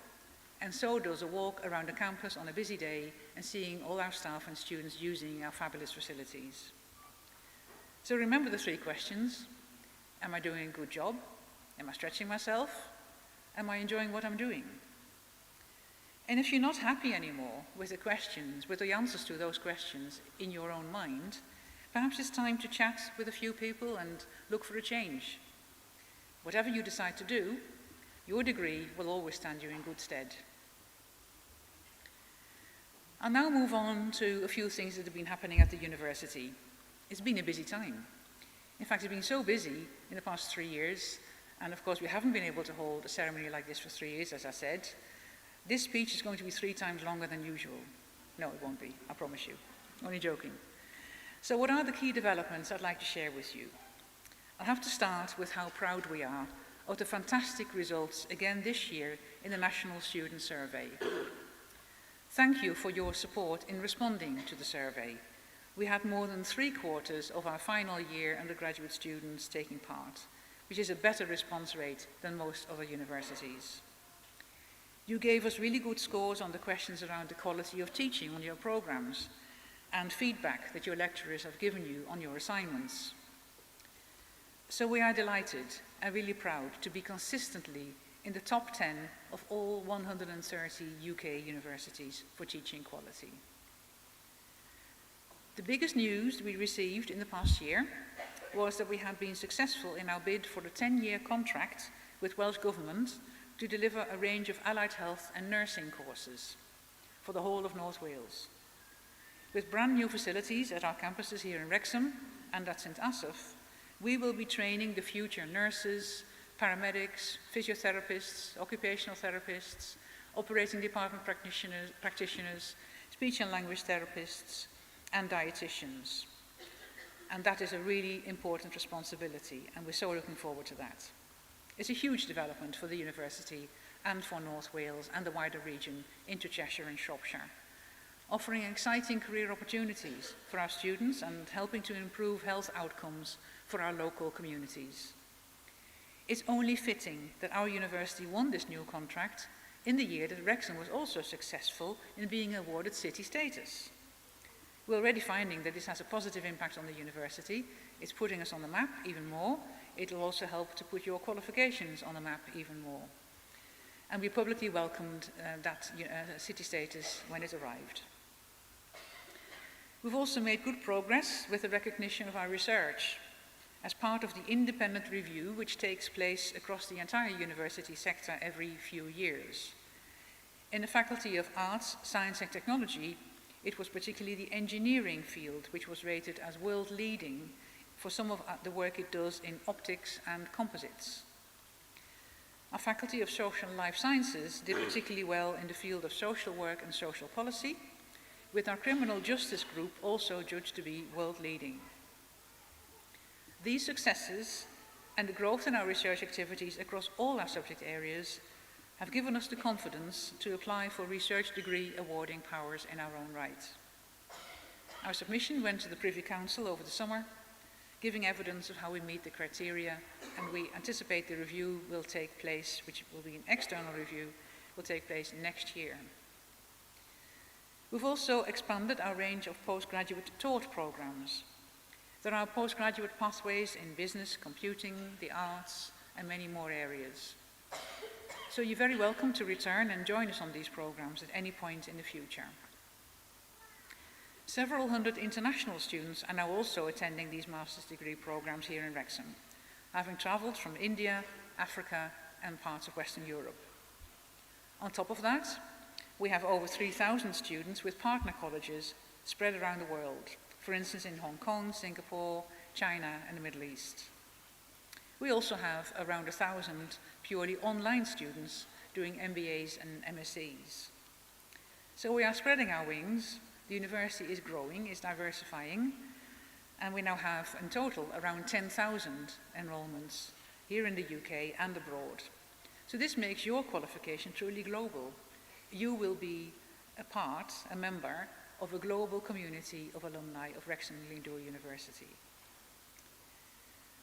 [SPEAKER 7] and so does a walk around the campus on a busy day and seeing all our staff and students using our fabulous facilities. So remember the 3 questions. Am I doing a good job? Am I stretching myself? Am I enjoying what I'm doing? And if you're not happy anymore with the questions, with the answers to those questions in your own mind, perhaps it's time to chat with a few people and look for a change. Whatever you decide to do, your degree will always stand you in good stead. I'll now move on to a few things that have been happening at the university. It's been a busy time. In fact, it's been so busy in the past 3 years, and of course we haven't been able to hold a ceremony like this for 3 years, as I said. This speech is going to be 3 times longer than usual. No, it won't be, I promise you. Only joking. So what are the key developments I'd like to share with you? I'll have to start with how proud we are of the fantastic results again this year in the National Student Survey. Thank you for your support in responding to the survey. We had more than 3/4 of our final year undergraduate students taking part, which is a better response rate than most other universities. You gave us really good scores on the questions around the quality of teaching on your programs and feedback that your lecturers have given you on your assignments. So we are delighted and really proud to be consistently in the top 10 of all 130 UK universities for teaching quality. The biggest news we received in the past year was that we had been successful in our bid for a 10-year contract with Welsh Government to deliver a range of allied health and nursing courses for the whole of North Wales. With brand new facilities at our campuses here in Wrexham and at St Asaph, we will be training the future nurses, paramedics, physiotherapists, occupational therapists, operating department practitioners, speech and language therapists, and dietitians. And that is a really important responsibility, and we're so looking forward to that. It's a huge development for the university and for North Wales and the wider region into Cheshire and Shropshire, offering exciting career opportunities for our students and helping to improve health outcomes for our local communities. It's only fitting that our university won this new contract in the year that Wrexham was also successful in being awarded city status. We're already finding that this has a positive impact on the university. It's putting us on the map even more. It'll also help to put your qualifications on the map even more. And we publicly welcomed that city status when it arrived. We've also made good progress with the recognition of our research as part of the independent review which takes place across the entire university sector every few years. In the Faculty of Arts, Science and Technology, it was particularly the engineering field which was rated as world leading for some of the work it does in optics and composites. Our Faculty of Social and Life Sciences did particularly well in the field of social work and social policy, with our criminal justice group also judged to be world leading. These successes and the growth in our research activities across all our subject areas have given us the confidence to apply for research degree awarding powers in our own right. Our submission went to the Privy Council over the summer, giving evidence of how we meet the criteria, and we anticipate the review will take place, which will be an external review, will take place next year. We've also expanded our range of postgraduate taught programs. There are postgraduate pathways in business, computing, the arts, and many more areas. So you're very welcome to return and join us on these programs at any point in the future. Several hundred international students are now also attending these master's degree programs here in Wrexham, having travelled from India, Africa, and parts of Western Europe. On top of that, we have over 3,000 students with partner colleges spread around the world, for instance in Hong Kong, Singapore, China, and the Middle East. We also have around 1,000 purely online students doing MBAs and MScs. So we are spreading our wings. The university is growing, is diversifying, and we now have in total around 10,000 enrollments here in the UK and abroad. So this makes your qualification truly global. You will be a member of a global community of alumni of Wrexham Glyndwr University.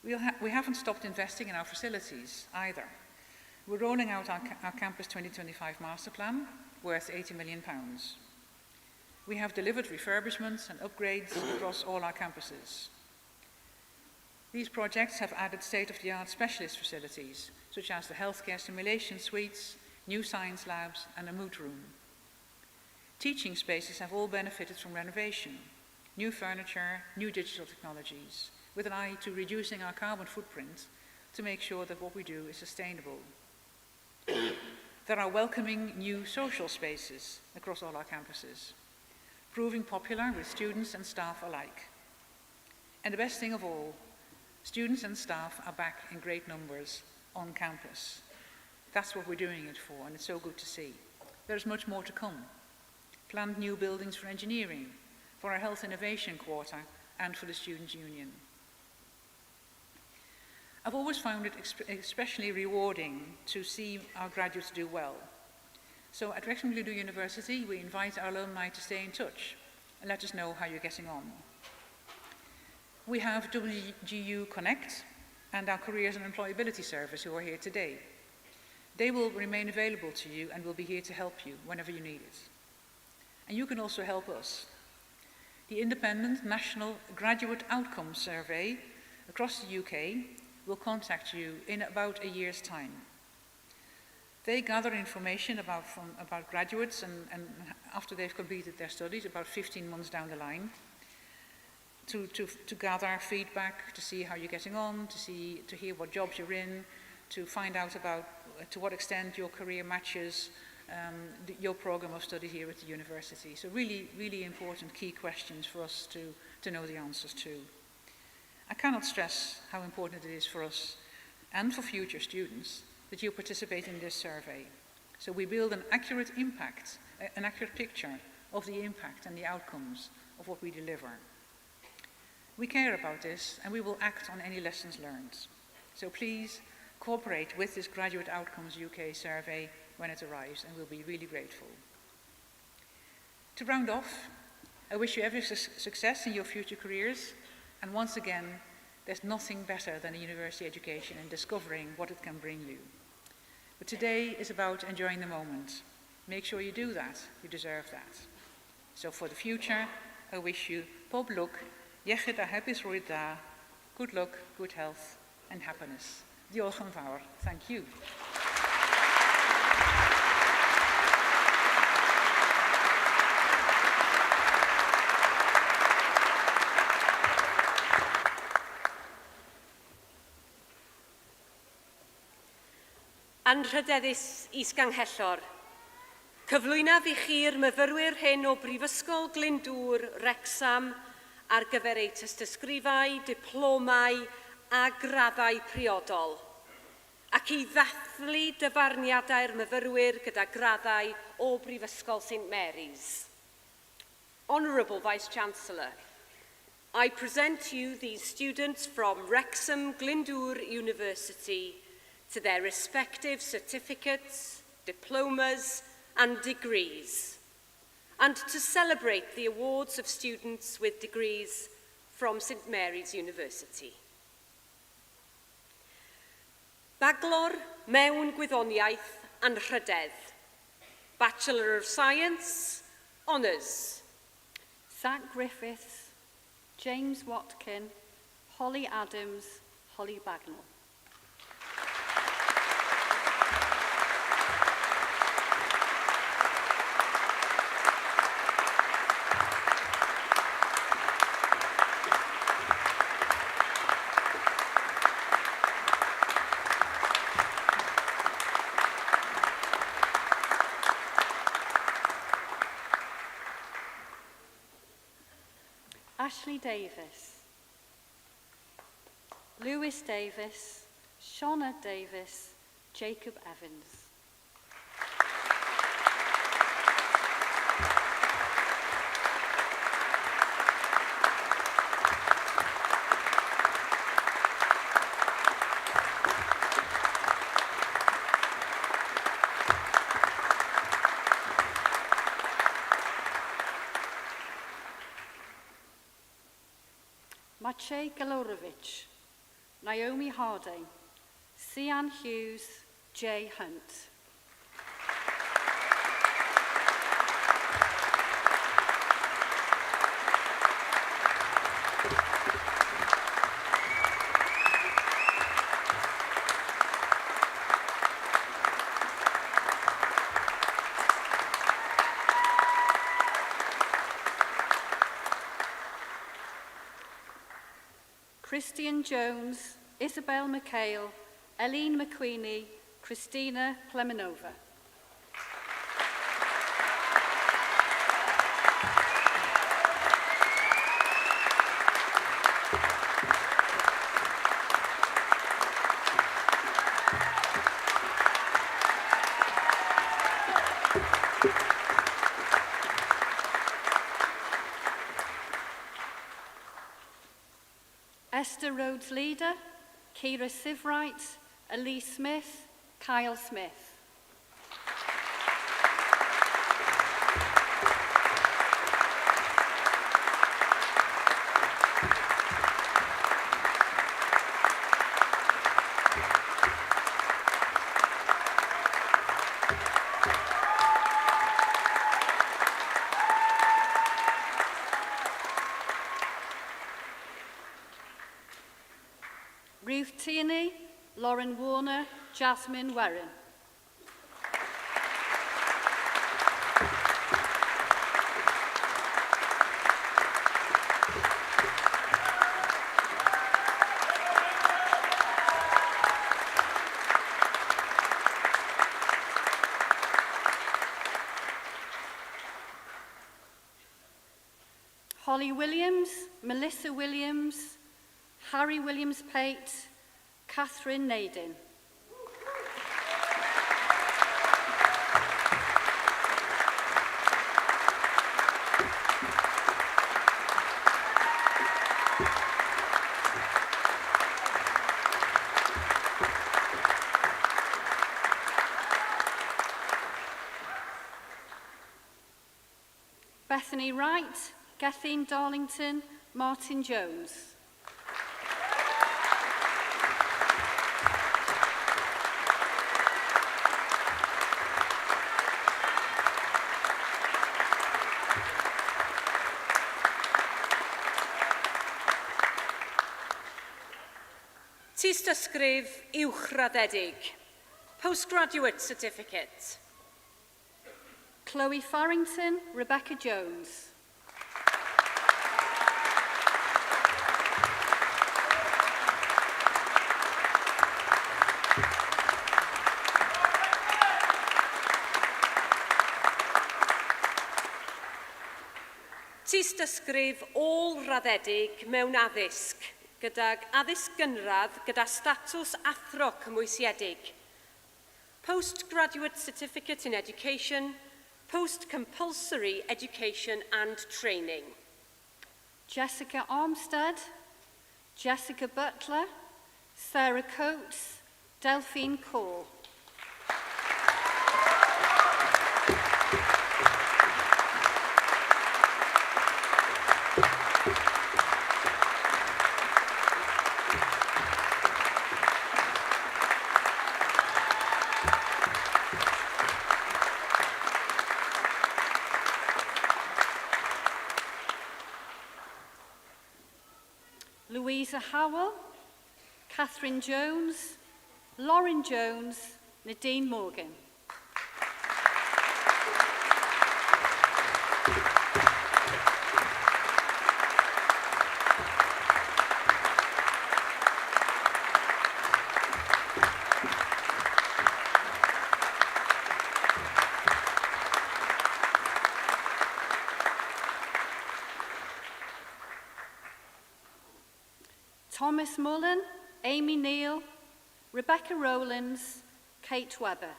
[SPEAKER 7] We haven't stopped investing in our facilities either. We're rolling out our Campus 2025 master plan worth £80 million. We have delivered refurbishments and upgrades across all our campuses. These projects have added state-of-the-art specialist facilities, such as the healthcare simulation suites, new science labs, and a moot room. Teaching spaces have all benefited from renovation, new furniture, new digital technologies, with an eye to reducing our carbon footprint to make sure that what we do is sustainable. There are welcoming new social spaces across all our campuses, proving popular with students and staff alike. And the best thing of all, students and staff are back in great numbers on campus. That's what we're doing it for, and it's so good to see. There's much more to come. Planned new buildings for engineering, for our Health Innovation Quarter, and for the Students' Union. I've always found it especially rewarding to see our graduates do well. So at Wrexham Glyndwr University, we invite our alumni to stay in touch and let us know how you're getting on. We have WGU Connect and our Careers and Employability Service who are here today. They will remain available to you and will be here to help you whenever you need it. And you can also help us. The Independent National Graduate Outcomes Survey across the UK will contact you in about a year's time. They gather information about graduates and after they've completed their studies, about 15 months down the line, to gather feedback, to see how you're getting on, to hear what jobs you're in, to find out about to what extent your career matches your program of study here at the university. So really, really important key questions for us to know the answers to. I cannot stress how important it is for us and for future students that you participate in this survey. So we build an accurate picture of the impact and the outcomes of what we deliver. We care about this and we will act on any lessons learned. So please cooperate with this Graduate Outcomes UK survey when it arrives, and we'll be really grateful. To round off, I wish you every success in your future careers, and once again, there's nothing better than a university education in discovering what it can bring you. But today is about enjoying the moment. Make sure you do that, you deserve that. So for the future, I wish you pob lwc, iechyd a hapus rwydd da, good luck, good health, and happiness. Diolch yn fawr. Thank you.
[SPEAKER 1] Anrhydeddus is-ganghellor, Cyflwynaf i chi'r myfyrwyr hyn o Brifysgol Glyndwr, Wrecsam, ar gyfer eu tystysgrifau, diplomau a graddau priodol, ac i ddathlu dyfarniadau'r myfyrwyr gyda graddau o Brifysgol St Mary's. Honourable Vice-chancellor, I present to you these students from Wrexham Glyndwr University to their respective certificates, diplomas and degrees, and to celebrate the awards of students with degrees from St Mary's University. Baglor mewn gwyddoniaeth and rhydedd. Bachelor of Science, Honours.
[SPEAKER 8] Zach Griffiths, James Watkin, Holly Adams, Holly Bagnall. Ashley Davis, Lewis Davis, Shauna Davis, Jacob Evans. Maciej Galorovich, Naomi Harding, Sian Hughes, Jay Hunt. Christian Jones, Isabel McHale, Eileen McQueenie, Christina Plemenova. Esther Rhodes Leader, Kira Sivright, Elise Smith, Kyle Smith. Ruth Tierney, Lauren Warner, Jasmine Warren. Holly Williams, Melissa Williams, Harry Williams-Pate, Catherine Nadin. Bethany Wright, Gethine Darlington, Martin Jones.
[SPEAKER 1] Tystysgrif uwchraddedig, postgraduate certificate.
[SPEAKER 8] Chloe Farrington, Rebecca Jones.
[SPEAKER 1] Tystysgrif ôl raddedig mewn addysg, gydag addysg gynradd gyda statws athro cymwysiedig. Postgraduate Certificate in Education, Post-Compulsory Education and Training.
[SPEAKER 8] Jessica Armstead, Jessica Butler, Sarah Coates, Delphine Cole. Louisa Howell, Catherine Jones, Lauren Jones, Nadine Morgan. Thomas Mullen, Amy Neal, Rebecca Rowlands, Kate Webber.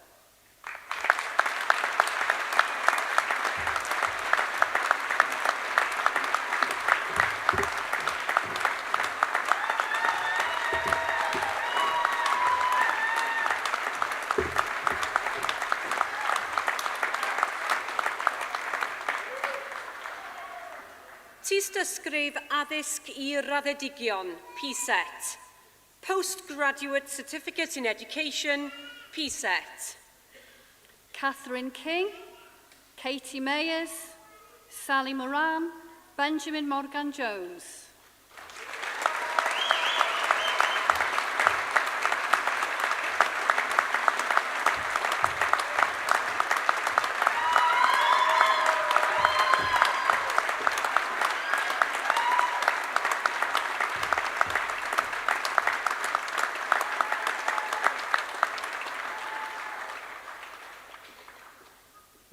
[SPEAKER 1] Tystysgrif addysg I raddedigion, PSET. Postgraduate Certificate in Education, PSET.
[SPEAKER 8] Catherine King, Katie Mayers, Sally Moran, Benjamin Morgan-Jones.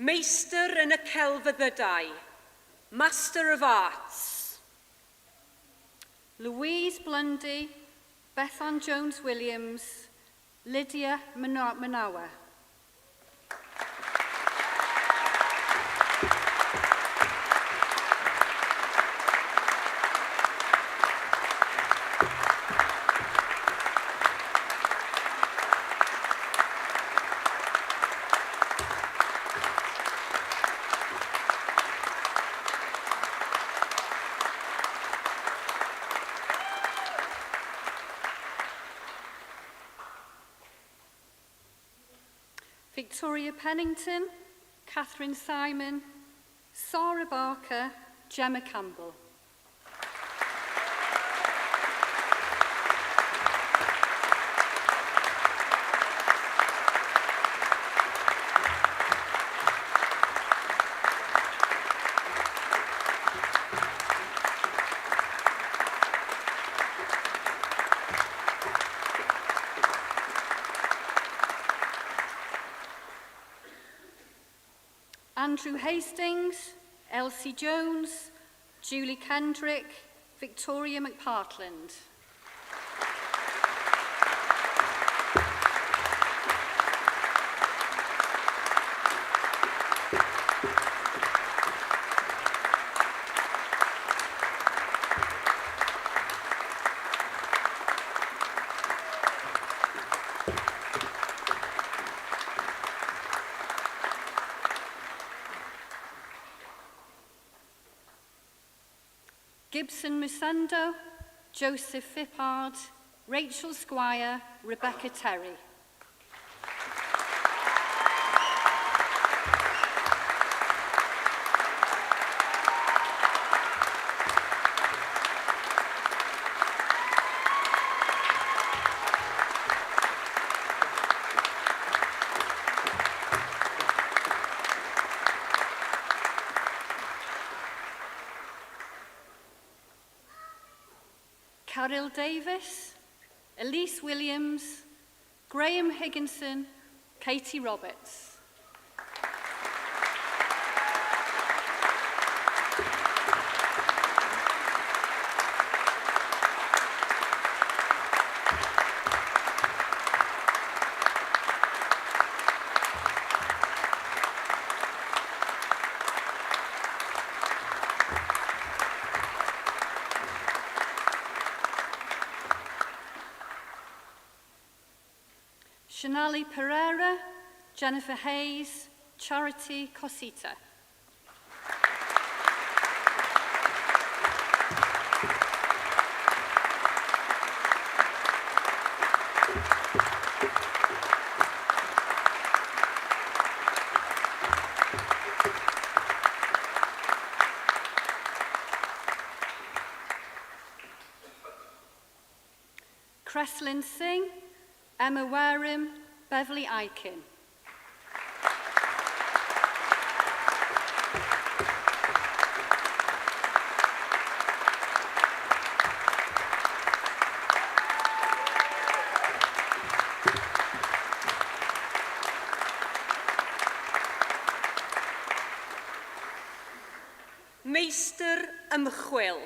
[SPEAKER 1] Meistr yn y celfyddydau, Master of Arts.
[SPEAKER 8] Louise Blundy, Bethan Jones-Williams, Lydia Manawa. Victoria Pennington, Catherine Simon, Sarah Barker, Gemma Campbell. Andrew Hastings, Elsie Jones, Julie Kendrick, Victoria McPartland. Gibson Musendo, Joseph Fippard, Rachel Squire, Rebecca Terry. Carol Davis, Elise Williams, Graham Higginson, Katie Roberts. Shanali Pereira, Jennifer Hayes, Charity Cosita. Creslin Singh, Emma Wareham, Beverly Aiken.
[SPEAKER 1] Meistr Ymchwil,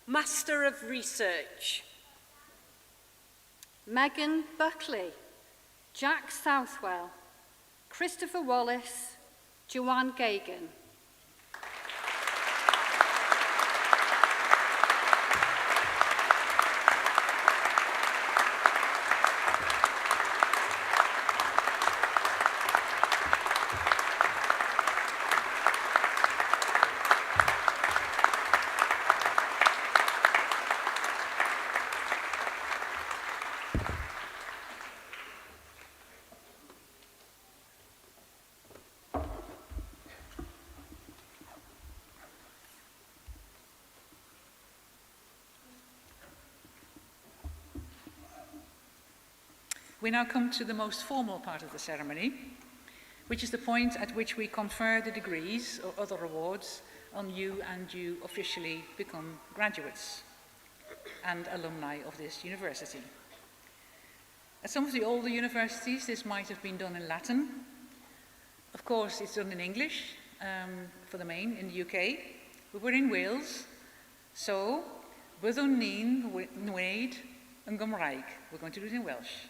[SPEAKER 1] Master of Research.
[SPEAKER 8] Megan Buckley, Jack Southwell, Christopher Wallace, Joanne Gagan.
[SPEAKER 7] We now come to the most formal part of the ceremony, which is the point at which we confer the degrees or other awards on you and you officially become graduates and alumni of this university. At some of the older universities, this might have been done in Latin. Of course, it's done in English, for the main, in the UK. We were in Wales, so byddwn ni'n wneud yn Gymraeg. We're going to do it in Welsh.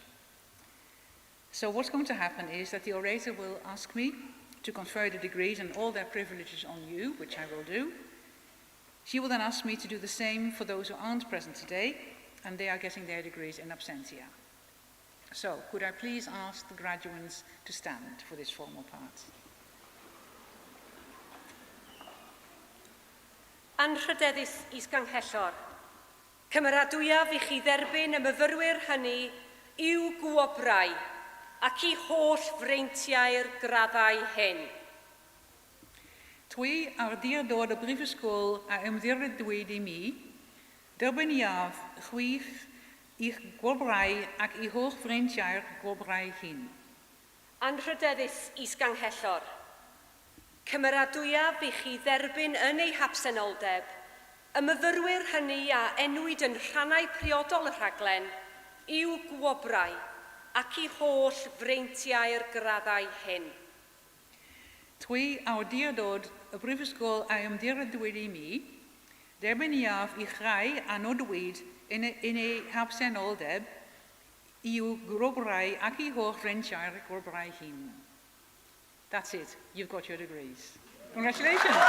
[SPEAKER 7] So what's going to happen is that the orator will ask me to confer the degrees and all their privileges on you, which I will do. She will then ask me to do the same for those who aren't present today, and they are getting their degrees in absentia. So, could I please ask the graduates to stand for this formal part?
[SPEAKER 1] Anrhydeddus Is-Ganghellor, cymeradwyaf i chi dderbyn y myfyrwyr hynny i'w gwobrau ac i holl freintiau'r graddau hyn.
[SPEAKER 7] Twee ardeerdor de Prifysgol a ymddiried dweud I mi, derbyniaf chwif i'ch gwobrau ac I holl freintiau'r gwobrau hyn.
[SPEAKER 1] Anrhydeddus Is-Ganghellor, cymeradwyaf i chi dderbyn yn ei hapsenoldeb y myfyrwyr hynny a enwyd yn rhannau priodol y rhaglen i'w gwobrau ac I holl freintiau'r graddau hyn.
[SPEAKER 7] Twee awdurdod y Prifysgol a ymddiried dweud I mi, derbyniaf I chrau a nodwyd yn ei hapsenoldeb i'w gwobrau ac I holl freintiau'r gwobrau hyn. That's it. You've got your degrees. Congratulations.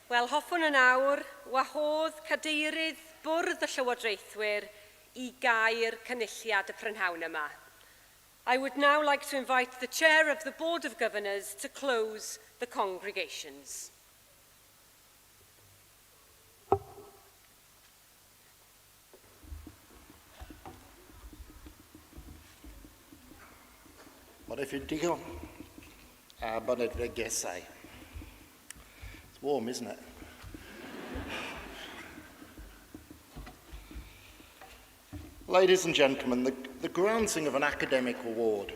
[SPEAKER 1] Wel, hoffwn yn awr, wahodd cadeirydd bwrdd y Llywodraethwyr I gair cynulliad y prynhawn yma. I would now like to invite the Chair of the Board of Governors to close the congregations.
[SPEAKER 2] What if you digo? Bonnet Gesai. It's warm, isn't it? Ladies and gentlemen, the granting of an academic award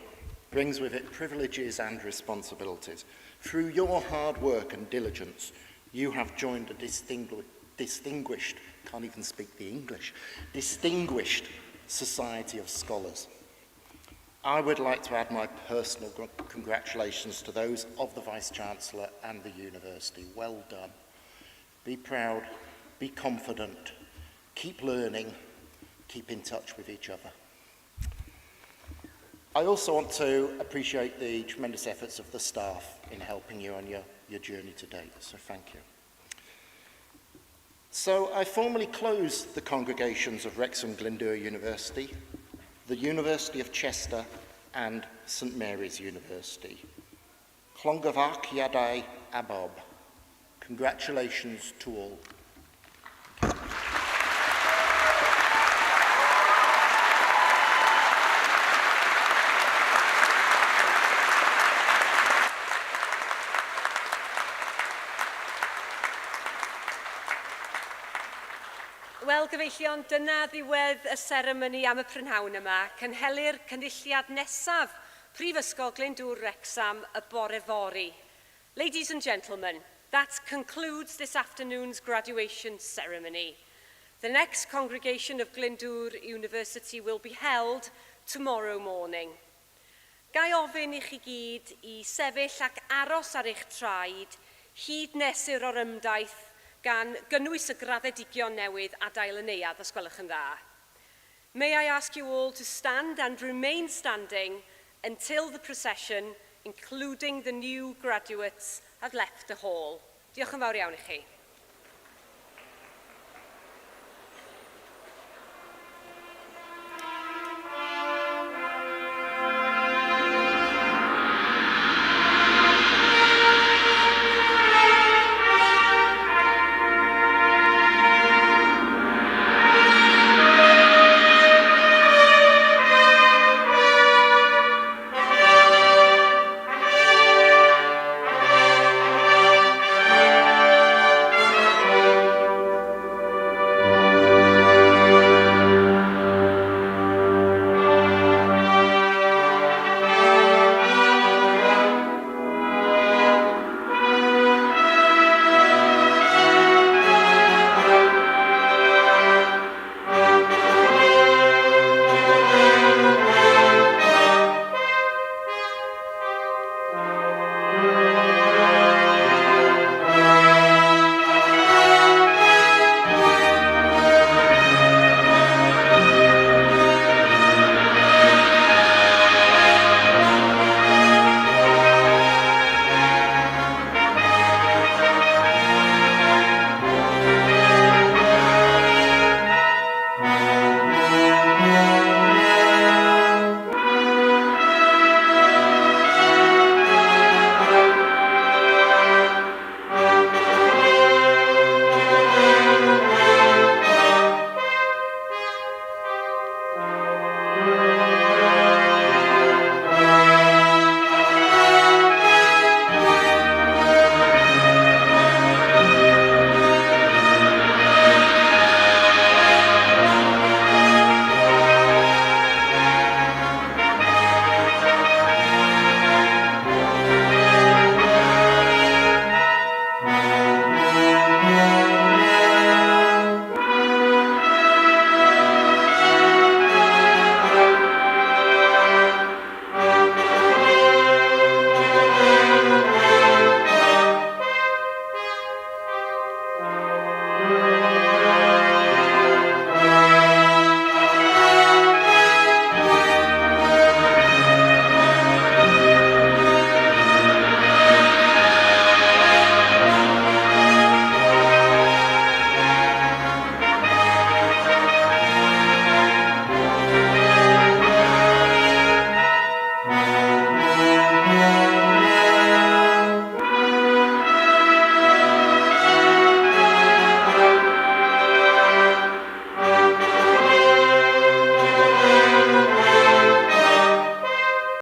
[SPEAKER 2] brings with it privileges and responsibilities. Through your hard work and diligence, you have joined a distinguished, can't even speak the English, distinguished society of scholars. I would like to add my personal congratulations to those of the Vice-chancellor and the university. Well done. Be proud, be confident, keep learning, keep in touch with each other. I also want to appreciate the tremendous efforts of the staff in helping you on your journey to date, so thank you. So I formally close the congregations of Wrexham Glyndwr University, the University of Chester and St Mary's University. Clongavach Yadai Abob. Congratulations to all.
[SPEAKER 1] Wel, gyfeillion, dyna ddiwedd y seremoni am y prynhawn yma. Cynhelir cynulliad nesaf Prifysgol Glyndwr Wrecsam y bore fori. Ladies and gentlemen, that concludes this afternoon's graduation ceremony. The next congregation of Glyndwr University will be held tomorrow morning. Gai ofyn i chi gyd i sefyll ac aros ar eich traed hyd nesur o'r ymdaith gan gynnwys y graddedigion newydd adael y neuadd, os gwelwch yn dda. May I ask you all to stand and remain standing until the procession, including the new graduates, have left the hall. Diolch yn fawr iawn i chi.